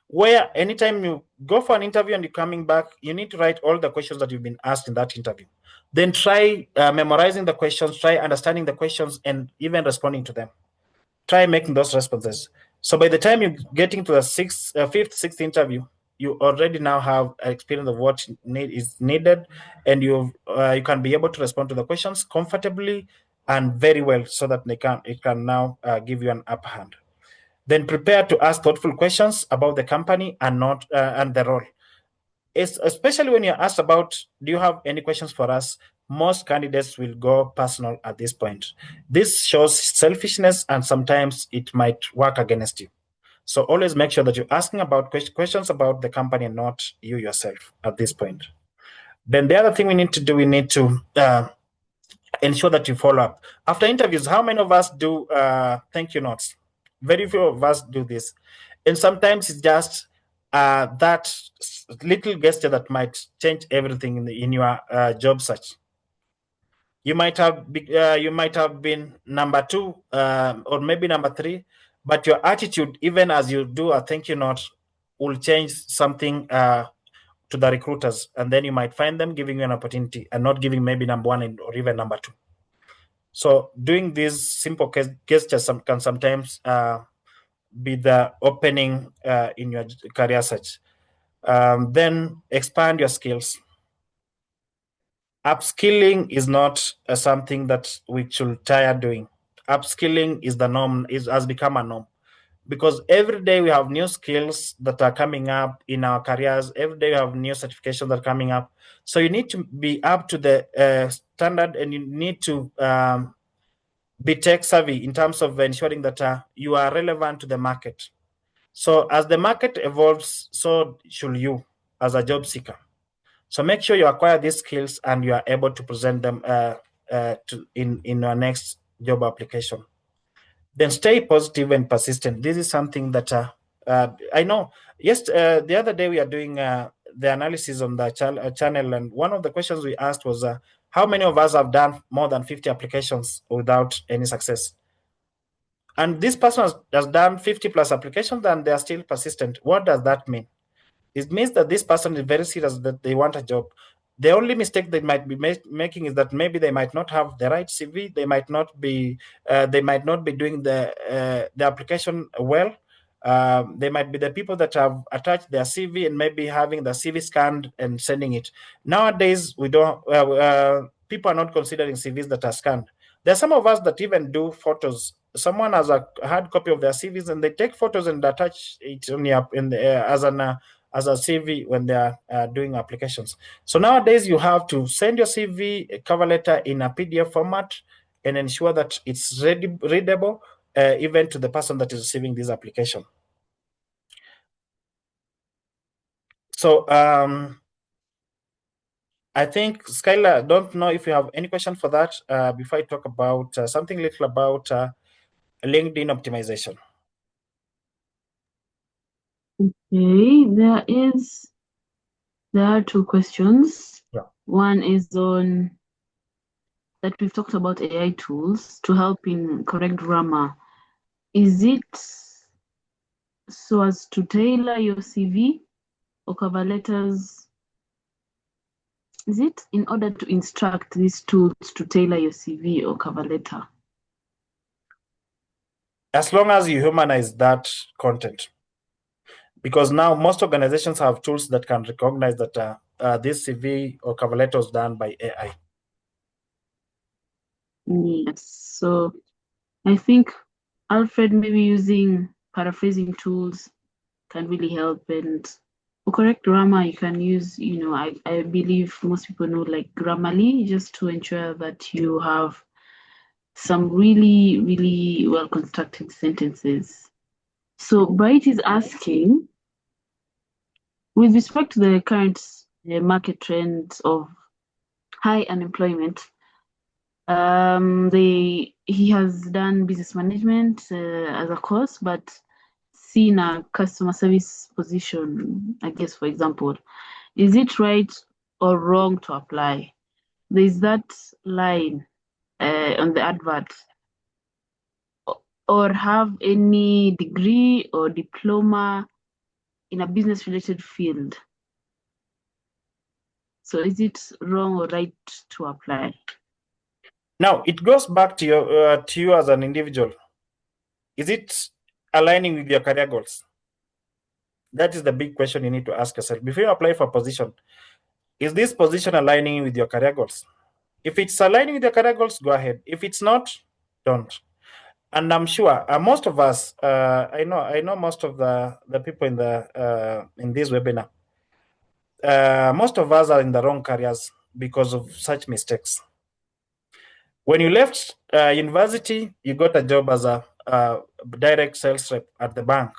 where anytime you go for an interview and you're coming back, you need to write all the questions that you've been asked in that interview. Then try memorizing the questions, try understanding the questions, and even responding to them. Try making those responses. So by the time you're getting to the fifth, sixth interview, you already now have an experience of what is needed, and you can be able to respond to the questions comfortably and very well, so that it can now give you an upper hand. Then prepare to ask thoughtful questions about the company and the role. Especially when you're asked about, do you have any questions for us? Most candidates will go personal at this point. This shows selfishness, and sometimes it might work against you. So always make sure that you're asking about questions about the company and not you yourself at this point. Then the other thing we need to do, we need to ensure that you follow up. After interviews, how many of us do thank you notes? Very few of us do this. And sometimes it's just that little gesture that might change everything in your job search. You might have been number 2 or maybe number 3, but your attitude, even as you do a thank you note, will change something to the recruiters, and then you might find them giving you an opportunity and not giving maybe number 1 or even number 2. So doing these simple gestures can sometimes be the opening in your career search. Then expand your skills. Upskilling is not something that we should tire doing. Upskilling is the norm, has become a norm, because every day we have new skills that are coming up in our careers. Every day we have new certifications that are coming up. So you need to be up to the standard, and you need to be tech savvy in terms of ensuring that you are relevant to the market. So as the market evolves, so should you as a job seeker. So make sure you acquire these skills and you are able to present them in your next job application. Then stay positive and persistent. This is something that I know. Yes, the other day we are doing the analysis on the channel, and one of the questions we asked was, how many of us have done more than 50 applications without any success? And this person has done 50 plus applications and they are still persistent. What does that mean? It means that this person is very serious that they want a job. The only mistake they might be making is that maybe they might not have the right CV. They might not be doing the application well. They might be the people that have attached their CV and maybe having the CV scanned and sending it. Nowadays, we don't. People are not considering CVs that are scanned. There are some of us that even do photos. Someone has a hard copy of their CVs and they take photos and attach it as a CV when they are doing applications. So nowadays you have to send your CV, a cover letter in a PDF format, and ensure that it's readable even to the person that is receiving this application. So I think, Skylar, don't know if you have any question for that before I talk about something little about LinkedIn optimization. Okay, there are 2 questions. Yeah. One is on that we've talked about AI tools to help in correct grammar. Is it so as to tailor your CV or cover letters? Is it in order to instruct these tools to tailor your CV or cover letter? As long as you humanize that content. Because now most organizations have tools that can recognize that this CV or cover letter was done by AI. Yes. So I think, Alfred, maybe using paraphrasing tools can really help. And for correct grammar, you can use, I believe most people know like Grammarly, just to ensure that you have some really, really well-constructed sentences. So Bright is asking, with respect to the current market trends of high unemployment, he has done business management as a course, but seen a customer service position, I guess, for example. Is it right or wrong to apply? there's that line on the advert, or have any degree or diploma in a business related field. So is it wrong or right to apply? Now it goes back to you as an individual. Is it aligning with your career goals? That is the big question you need to ask yourself before you apply for a position. Is this position aligning with your career goals? If it's aligning with your career goals, go ahead. If it's not, don't. And I'm sure most of us, I know most of the people in this webinar, most of us are in the wrong careers because of such mistakes. When you left university, you got a job as a direct sales rep at the bank.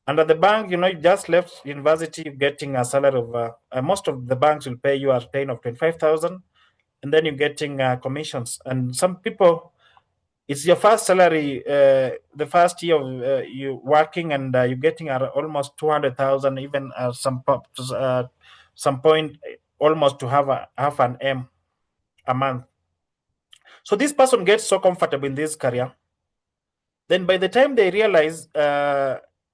And at the bank, you just left university, getting a salary of most of the banks will pay you a pay of 25,000, and then you're getting commissions. And some people, it's your first salary, the first year of you working, and you're getting almost 200,000, even some point almost to have half an M a month. So this person gets so comfortable in this career. Then by the time they realize,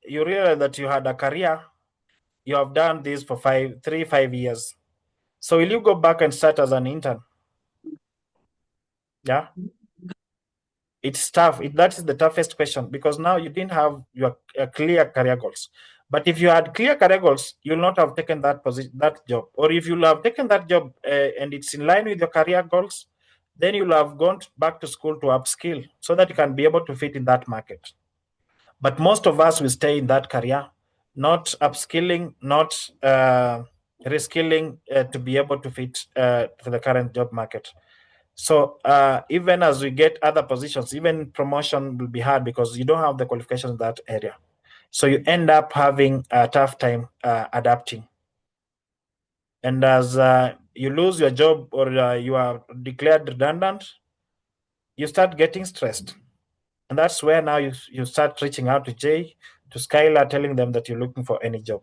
you realize that you had a career, you have done this for 5 years. So will you go back and start as an intern? Yeah. It's tough. That is the toughest question, because now you didn't have your clear career goals. But if you had clear career goals, you'll not have taken that job. Or if you'll have taken that job and it's in line with your career goals, then you'll have gone back to school to upskill so that you can be able to fit in that market. But most of us will stay in that career, not upskilling, not reskilling to be able to fit to the current job market. So even as we get other positions, even promotion will be hard because you don't have the qualifications in that area. So you end up having a tough time adapting. And as you lose your job or you are declared redundant, you start getting stressed. And that's where now you start reaching out to Jay, to Skylar, telling them that you're looking for any job.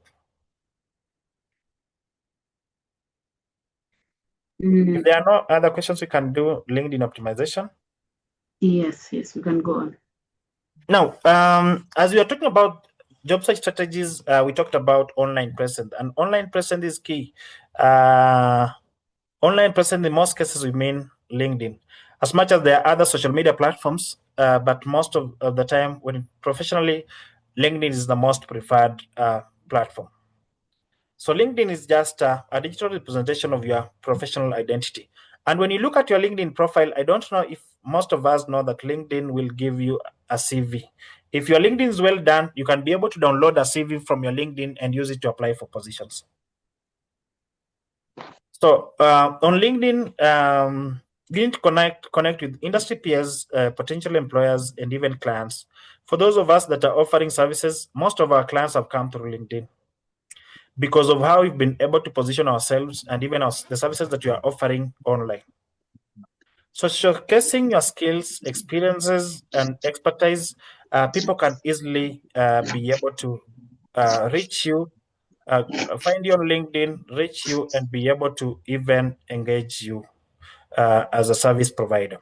If there are no other questions, we can do LinkedIn optimization. Yes, we can go on. Now, as we are talking about job search strategies, we talked about online presence, and online presence is key. Online presence, in most cases, we mean LinkedIn. As much as there are other social media platforms, but most of the time, when professionally, LinkedIn is the most preferred platform. So LinkedIn is just a digital representation of your professional identity. And when you look at your LinkedIn profile, I don't know if most of us know that LinkedIn will give you a CV. If your LinkedIn is well done, you can be able to download a CV from your LinkedIn and use it to apply for positions. So on LinkedIn, you need to connect with industry peers, potential employers, and even clients. For those of us that are offering services, most of our clients have come through LinkedIn because of how we've been able to position ourselves and even the services that we are offering online. So showcasing your skills, experiences, and expertise, people can easily be able to reach you, find you on LinkedIn, reach you, and be able to even engage you as a service provider.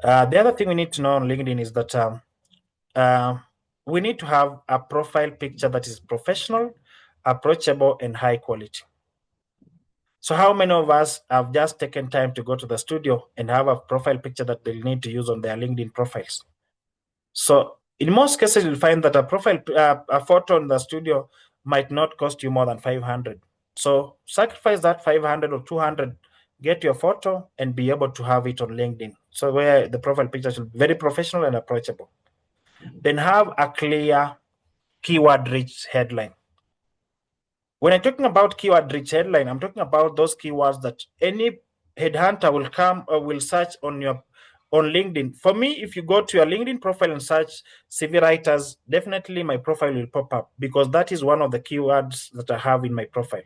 The other thing we need to know on LinkedIn is that we need to have a profile picture that is professional, approachable, and high quality. So how many of us have just taken time to go to the studio and have a profile picture that they'll need to use on their LinkedIn profiles? So in most cases, you'll find that a photo in the studio might not cost you more than 500. So sacrifice that 500 or 200, get your photo and be able to have it on LinkedIn. So where the profile picture should be very professional and approachable. Then have a clear keyword-rich headline. When I'm talking about keyword-rich headline, I'm talking about those keywords that any headhunter will come or will search on LinkedIn. For me, if you go to your LinkedIn profile and search CV writers, definitely my profile will pop up because that is one of the keywords that I have in my profile.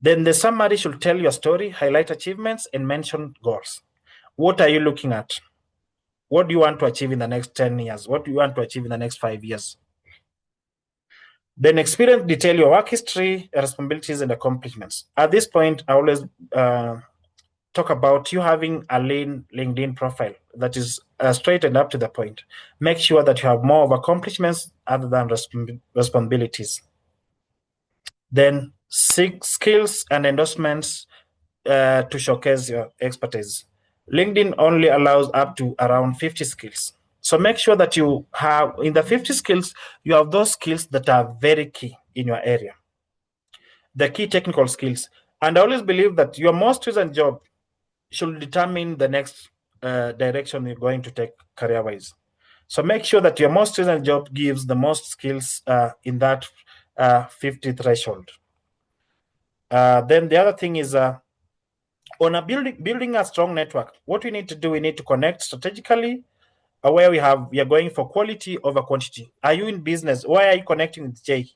Then the summary should tell your story, highlight achievements, and mention goals. What are you looking at? What do you want to achieve in the next 10 years? What do you want to achieve in the next 5 years? Then experience detail your work history, responsibilities, and accomplishments. At this point, I always talk about you having a lean LinkedIn profile that is straight and up to the point. Make sure that you have more of accomplishments other than responsibilities. Then seek skills and endorsements to showcase your expertise. LinkedIn only allows up to around 50 skills. So make sure that you have, in the 50 skills, you have those skills that are very key in your area, the key technical skills. And I always believe that your most recent job should determine the next direction you're going to take career-wise. So make sure that your most recent job gives the most skills in that 50 threshold. Then the other thing is on a building a strong network, what we need to do, we need to connect strategically where we are going for quality over quantity. Are you in business? Why are you connecting with Jay?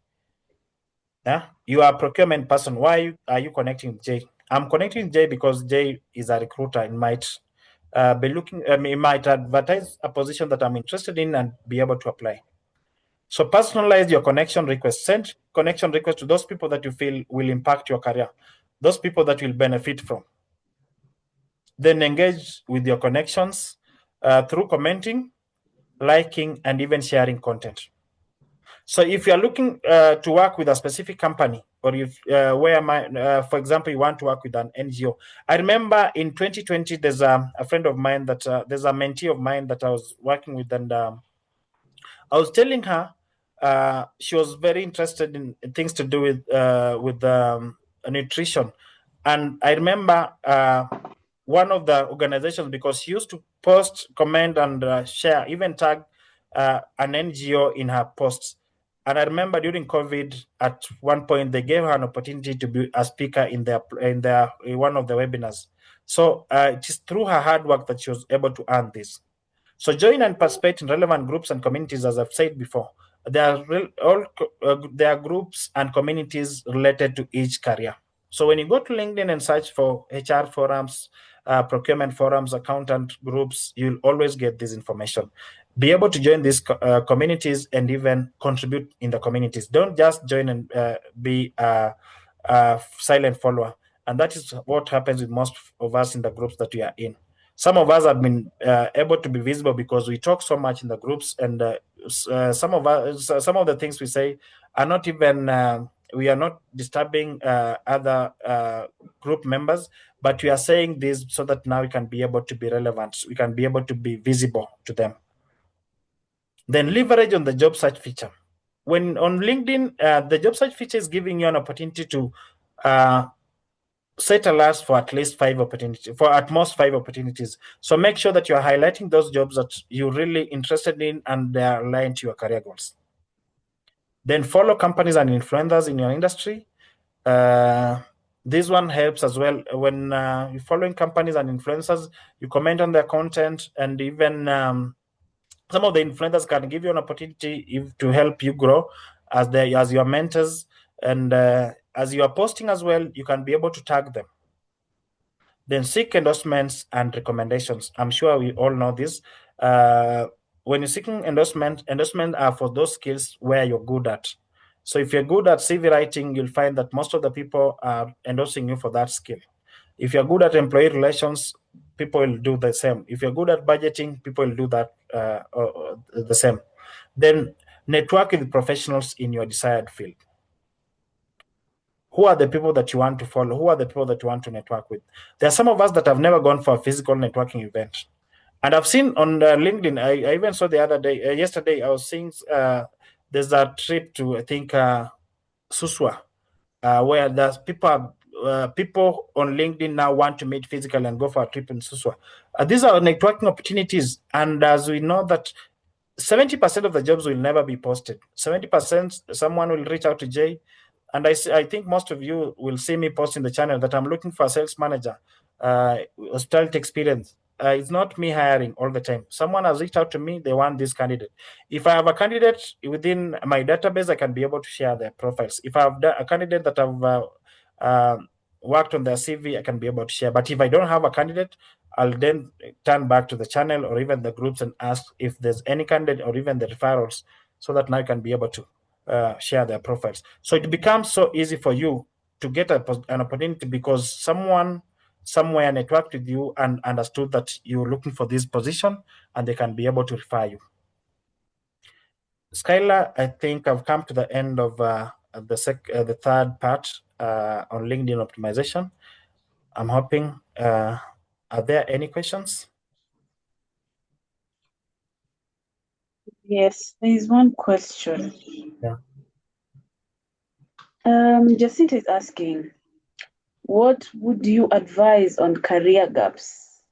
Yeah, you are a procurement person. Why are you connecting with Jay? I'm connecting with Jay because Jay is a recruiter and might be looking, he might advertise a position that I'm interested in and be able to apply. So personalize your connection request. Send connection requests to those people that you feel will impact your career, those people that will benefit from. Then engage with your connections through commenting, liking, and even sharing content. So if you're looking to work with a specific company, or if for example, you want to work with an NGO. I remember in 2020, there's a friend of mine that there's a mentee of mine that I was working with, and I was telling her she was very interested in things to do with nutrition, and I remember one of the organizations, because she used to post, comment, and share, even tag an NGO in her posts. And I remember during COVID, at one point, they gave her an opportunity to be a speaker in one of the webinars. So it is through her hard work that she was able to earn this. So join and participate in relevant groups and communities, as I've said before. There are groups and communities related to each career. So when you go to LinkedIn and search for HR forums, procurement forums, accountant groups, you'll always get this information. Be able to join these communities and even contribute in the communities. Don't just join and be a silent follower. And that is what happens with most of us in the groups that we are in. Some of us have been able to be visible because we talk so much in the groups, and some of the things we say are not even we are not disturbing other group members, but we are saying this so that now we can be able to be relevant. We can be able to be visible to them. Then leverage on the job search feature. When on LinkedIn, the job search feature is giving you an opportunity to set alerts for at least 5 opportunities, for at most 5 opportunities. So make sure that you're highlighting those jobs that you're really interested in and they are aligned to your career goals. Then follow companies and influencers in your industry. This one helps as well. When you're following companies and influencers, you comment on their content, and even some of the influencers can give you an opportunity to help you grow as your mentors. And as you are posting as well, you can be able to tag them. Then seek endorsements and recommendations. I'm sure we all know this. When you're seeking endorsements are for those skills where you're good at. So if you're good at CV writing, you'll find that most of the people are endorsing you for that skill. If you're good at employee relations, people will do the same. If you're good at budgeting, people will do that the same. Then network with professionals in your desired field. Who are the people that you want to follow? Who are the people that you want to network with? There are some of us that have never gone for a physical networking event. And I've seen on LinkedIn, I even saw the other day, yesterday, I was seeing there's a trip to, I think, Suswa, where there's people on LinkedIn now want to meet physically and go for a trip in Suswa. These are networking opportunities. And as we know that 70% of the jobs will never be posted. 70% someone will reach out to Jay. And I think most of you will see me post in the channel that I'm looking for a sales manager, hospitality experience. It's not me hiring all the time. Someone has reached out to me, they want this candidate. If I have a candidate within my database, I can be able to share their profiles. If I have a candidate that I've worked on their CV, I can be able to share. But if I don't have a candidate, I'll then turn back to the channel or even the groups and ask if there's any candidate or even the referrals, so that now I can be able to share their profiles. So it becomes so easy for you to get an opportunity because someone somewhere networked with you and understood that you're looking for this position, and they can be able to refer you. Skylar, I think I've come to the end of the third part on LinkedIn optimization. I'm hoping, are there any questions? Yes, there is one question. Yeah. Jacinta is asking, what would you advise on career gaps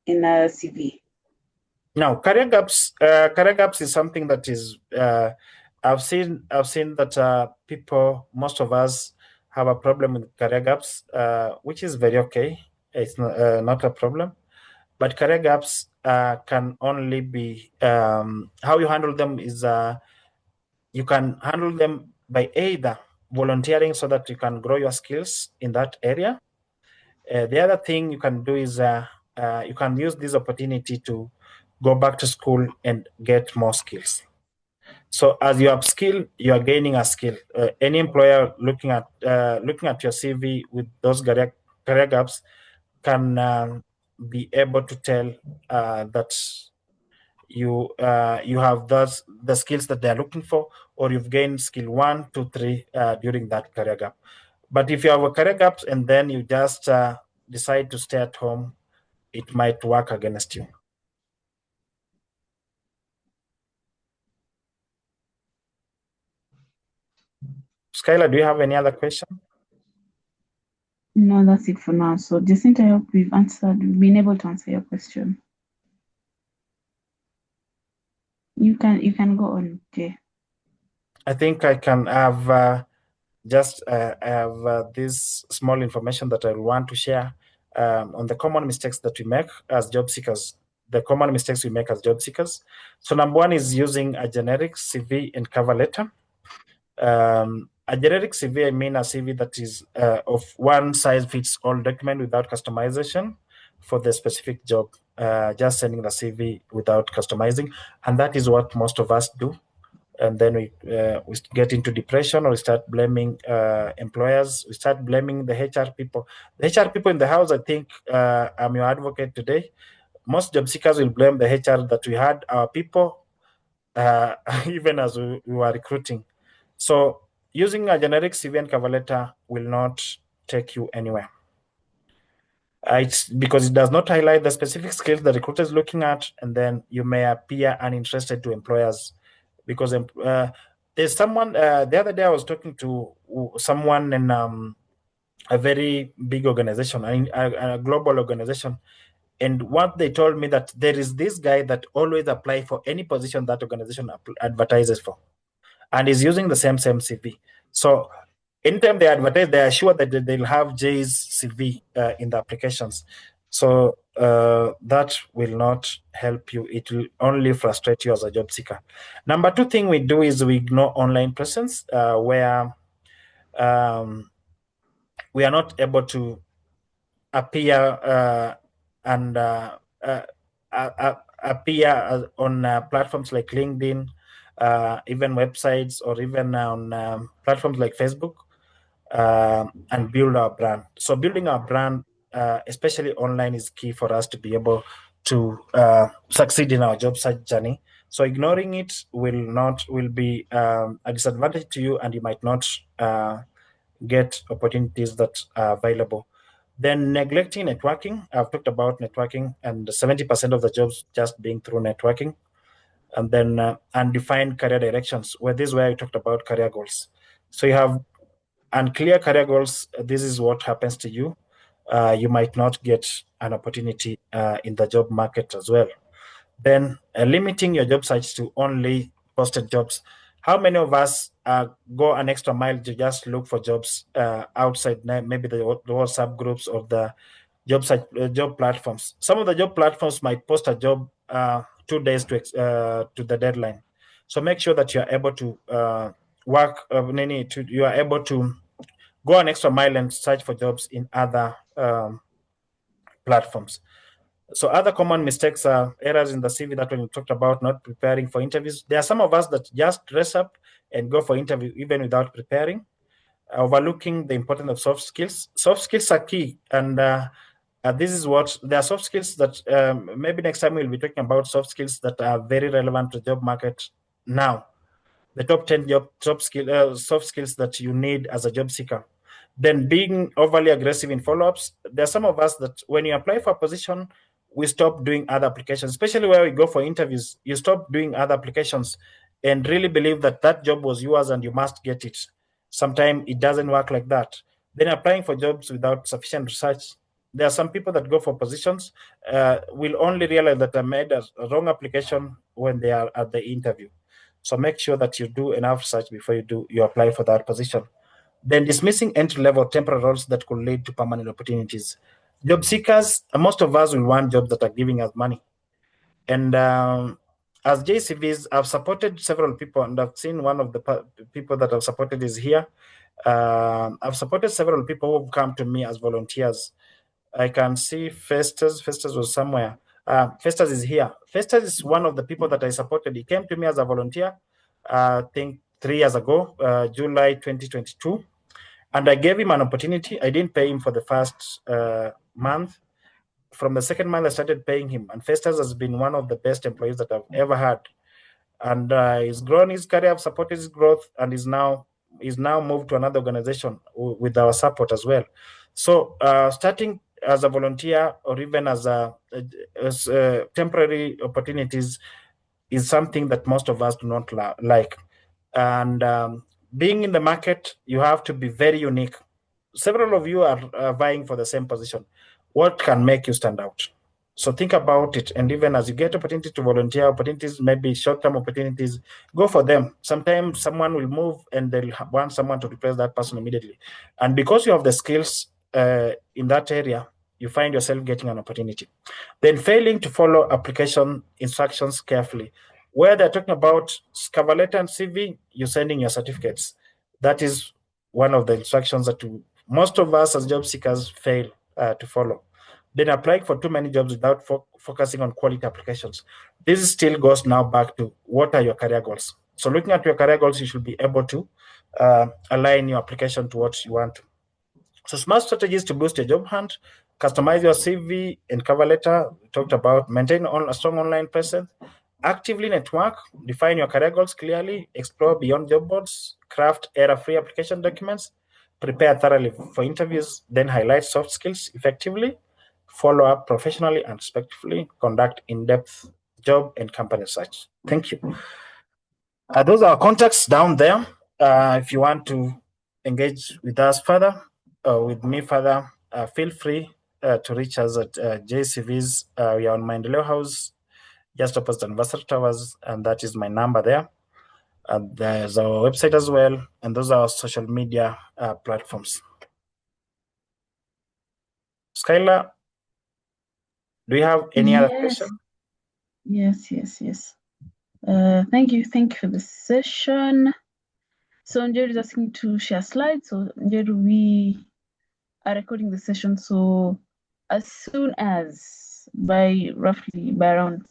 in a CV? Now, career gaps is something that is I've seen that people, most of us, have a problem with career gaps, which is very okay. It's not a problem, but career gaps can only be how you handle them is you can handle them by either volunteering so that you can grow your skills in that area. The other thing you can do is you can use this opportunity to go back to school and get more skills. So as you upskill, you are gaining a skill. Any employer looking at your CV with those career gaps can be able to tell that you have the skills that they are looking for, or you've gained skill 1, 2, 3 during that career gap. But if you have a career gaps and then you just decide to stay at home, it might work against you. Skylar, do you have any other question? No, that's it for now. So Jacinta, I hope we've been able to answer your question. You can go on, Jay. I think I can have this small information that I want to share on the common mistakes that we make as job seekers. The common mistakes we make as job seekers. So number one is using a generic CV and cover letter. A generic CV, I mean a CV that is of one size fits all document without customization for the specific job. Just sending the CV without customizing, and that is what most of us do. And then we get into depression, or we start blaming employers. We start blaming the HR people. The HR people in the house, I think I'm your advocate today. Most job seekers will blame the HR that we had our people, even as we were recruiting. So using a generic CV and cover letter will not take you anywhere. It's because it does not highlight the specific skills the recruiter is looking at, and then you may appear uninterested to employers. Because there's someone, the other day I was talking to someone in a very big organization, a global organization, and what they told me that there is this guy that always apply for any position that organization advertises for, and is using the same CV. So anytime they advertise, they are sure that they'll have Jay's CV in the applications. So that will not help you. It will only frustrate you as a job seeker. Number two thing we do is we ignore online presence, where we are not able to appear and appear on platforms like LinkedIn, even websites, or even on platforms like Facebook, and build our brand. So building our brand, especially online, is key for us to be able to succeed in our job search journey. So ignoring it will be a disadvantage to you, and you might not get opportunities that are available. Then neglecting networking. I've talked about networking, and 70% of the jobs just being through networking. And then undefined career directions, where this is where I talked about career goals. So you have unclear career goals. This is what happens to you. You might not get an opportunity in the job market as well. Then limiting your job search to only posted jobs. How many of us go an extra mile to just look for jobs outside maybe the WhatsApp groups or the job platforms? Some of the job platforms might post a job 2 days to the deadline. So make sure that you are able to you are able to go an extra mile and search for jobs in other platforms. So other common mistakes are errors in the CV that when you talked about not preparing for interviews. There are some of us that just dress up and go for interview even without preparing, overlooking the importance of soft skills. Soft skills are key, and this is what there are soft skills that maybe next time we'll be talking about soft skills that are very relevant to the job market now. The top 10 soft skills that you need as a job seeker. Then being overly aggressive in follow-ups. There are some of us that when you apply for a position, we stop doing other applications, especially where we go for interviews. You stop doing other applications and really believe that that job was yours and you must get it. Sometimes it doesn't work like that. Then applying for jobs without sufficient research. There are some people that go for positions will only realize that they made a wrong application when they are at the interview. So make sure that you do enough research before you apply for that position. Then dismissing entry-level temporary roles that could lead to permanent opportunities. Job seekers, most of us will want jobs that are giving us money. And as JCVs, I've supported several people, and I've seen one of the people that I've supported is here. I've supported several people who've come to me as volunteers. I can see Festus. Festus was somewhere. Festus is here. Festus is one of the people that I supported. He came to me as a volunteer, I think 3 years ago, July 2022. And I gave him an opportunity. I didn't pay him for the first month. From the second month, I started paying him. And Festus has been one of the best employees that I've ever had. And he's grown his career, I've supported his growth, and he's now moved to another organization with our support as well. So starting as a volunteer or even as temporary opportunities is something that most of us do not like. And being in the market, you have to be very unique. Several of you are vying for the same position. What can make you stand out? So think about it. And even as you get opportunity to volunteer, opportunities, maybe short-term opportunities, go for them. Sometimes someone will move and they'll want someone to replace that person immediately. And because you have the skills in that area, you find yourself getting an opportunity. Then failing to follow application instructions carefully. Where they're talking about cover letter and CV, you're sending your certificates. That is one of the instructions that most of us as job seekers fail to follow. Then applying for too many jobs without focusing on quality applications. This still goes now back to what are your career goals. So looking at your career goals, you should be able to align your application to what you want. So smart strategies to boost your job hunt, customize your CV and cover letter. We talked about maintain a strong online presence, actively network, define your career goals clearly, explore beyond job boards, craft error-free application documents, prepare thoroughly for interviews, then highlight soft skills effectively, follow up professionally and respectfully, conduct in-depth job and company research. Thank you. Those are our contacts down there. If you want to engage with us further, with me further, feel free to reach us at JCVs. We are on Maendeleo House, just opposite Anniversary Towers, and that is my number there. There's our website as well, and those are our social media platforms. Skylar, do you have any other question? Yes. Thank you for the session. So Njeru is asking to share slides. So Njeru, we are recording the session. So as soon as by around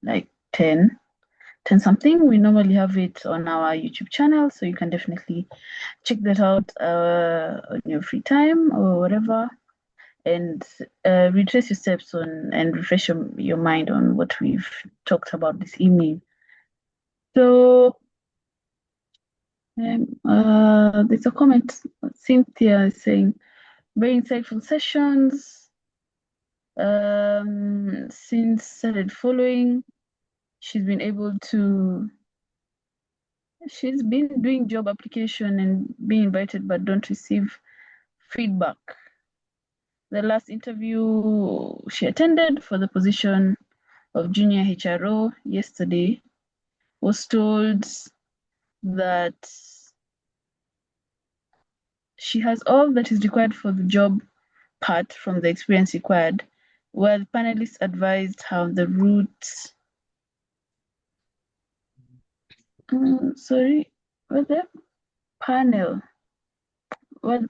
like 10 something, we normally have it on our YouTube channel. So you can definitely check that out on your free time or whatever, and retrace your steps and refresh your mind on what we've talked about this evening. So there's a comment. Cynthia is saying, very insightful sessions. Since started following, she's been doing job application and being invited, but don't receive feedback. The last interview she attended for the position of junior HRO yesterday was told that she has all that is required for the job part from the experience required, while panelists advised her on the route. While the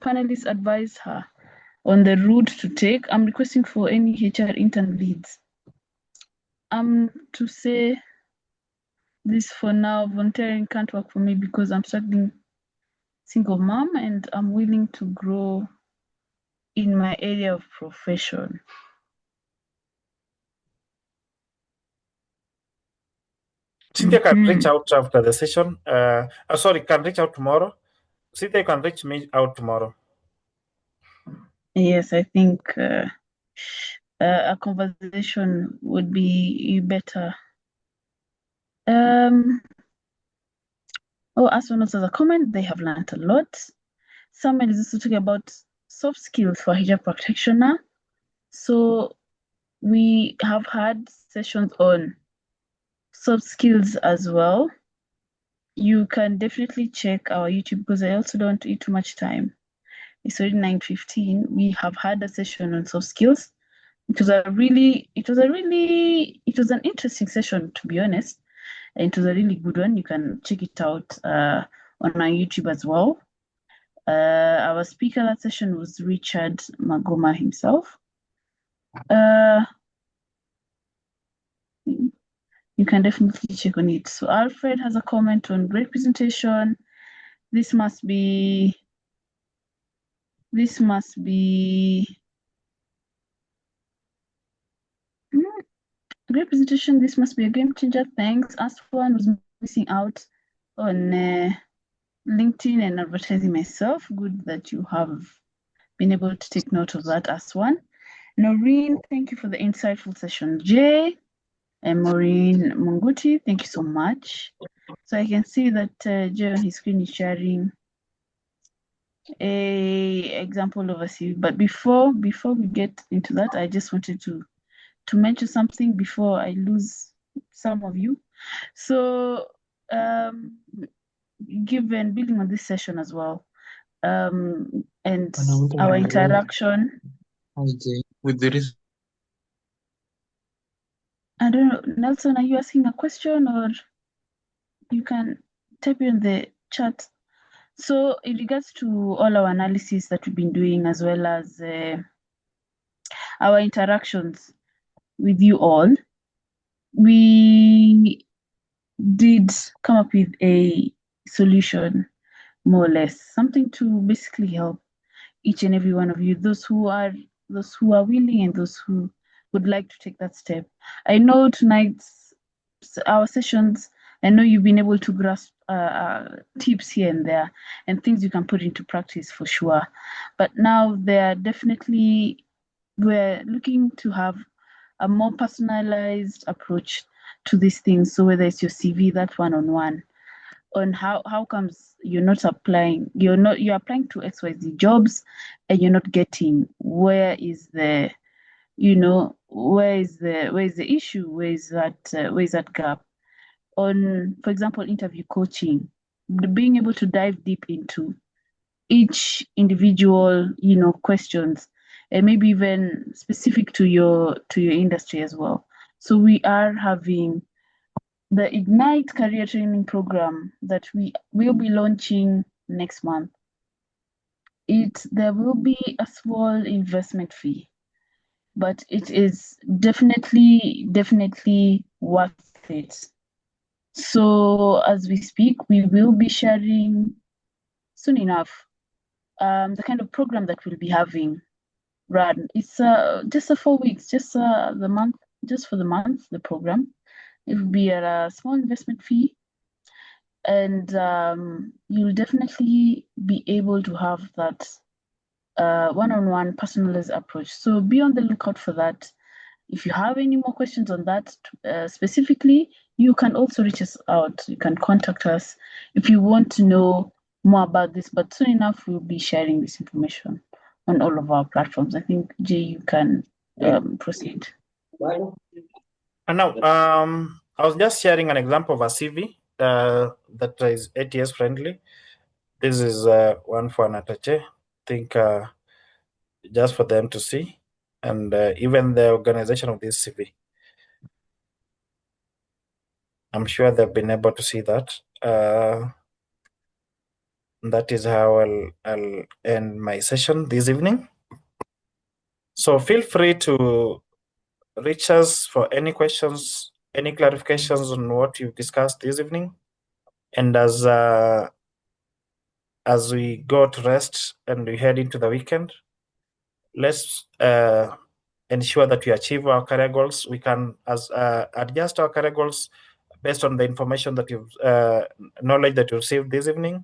panelists advised her on the route to take. I'm requesting for any HR intern leads To say this for now, volunteering can't work for me because I'm struggling single mom and I'm willing to grow in my area of profession. Cynthia can reach out after the session. Sorry, can reach out tomorrow. Cynthia can reach me out tomorrow. Yes, I think a conversation would be better. As one as a comment, they have learned a lot. Someone is also talking about soft skills for hijab practitioner. So we have had sessions on soft skills as well. You can definitely check our YouTube because I also don't want to eat too much time. It's already 9:15. We have had a session on soft skills. It was an interesting session, to be honest. And it was a really good one. You can check it out on our YouTube as well. Our speaker that session was Richard Magoma himself. You can definitely check on it. So Alfred has a comment on great presentation. This must be great presentation. This must be a game changer. Thanks. Aswan was missing out on LinkedIn and advertising myself. Good that you have been able to take note of that, Aswan. Noreen, thank you for the insightful session. Jay and Maureen Munguti, thank you so much. So I can see that Jay on his screen is sharing a example of a CV. But before we get into that, I just wanted to mention something before I lose some of you. So given building on this session as well, and our interaction with the I don't know, Nelson, are you asking a question or you can type in the chat? So in regards to all our analysis that we've been doing, as well as our interactions with you all, we did come up with a solution, more or less, something to basically help each and every one of you, those who are willing and those who would like to take that step. I know tonight's our sessions, I know you've been able to grasp tips here and there and things you can put into practice for sure. But now we're looking to have a more personalized approach to these things. So whether it's your CV, that one-on-one, on how comes you're applying to XYZ jobs and you're not getting, where is the issue, where is that gap on, for example, interview coaching, being able to dive deep into each individual questions and maybe even specific to your industry as well. So we are having the Ignite Career Training Program that we will be launching next month. There will be a small investment fee, but it is definitely worth it. So as we speak, we will be sharing soon enough the kind of program that we'll be having run. It's just 4 weeks, just for the month, the program. It will be at a small investment fee, and you'll definitely be able to have that one-on-one personalized approach. So be on the lookout for that. If you have any more questions on that specifically, you can also reach us out. You can contact us if you want to know more about this, but soon enough we'll be sharing this information on all of our platforms. I think, Jay, you can proceed. And now, I was just sharing an example of a CV that is ATS friendly. This is one for Natache. I think just for them to see, and even the organization of this CV. I'm sure they've been able to see that. That is how I'll end my session this evening. So feel free to reach us for any questions, any clarifications on what you've discussed this evening. And as we go to rest and we head into the weekend, let's ensure that we achieve our career goals. We can adjust our career goals based on the information that you've knowledge that you received this evening.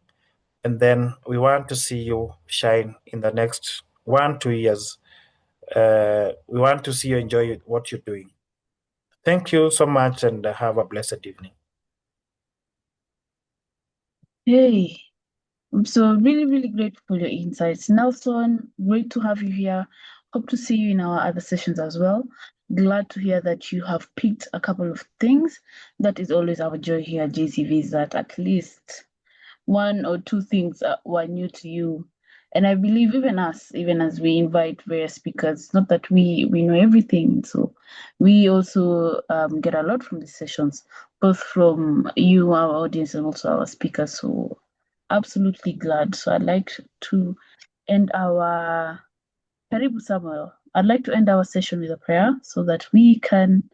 And then we want to see you shine in the next 1-2 years. We want to see you enjoy what you're doing. Thank you so much and have a blessed evening. Hey, I'm so really grateful for your insights. Nelson, great to have you here. Hope to see you in our other sessions as well. Glad to hear that you have picked a couple of things. That is always our joy here at JCV, is that at least 1 or 2 things were new to you. And I believe even as we invite various speakers, it's not that we know everything. So we also get a lot from these sessions, both from you, our audience, and also our speakers. So absolutely glad. So I'd like to end our Karibu Samuel. I'd like to end our session with a prayer so that we can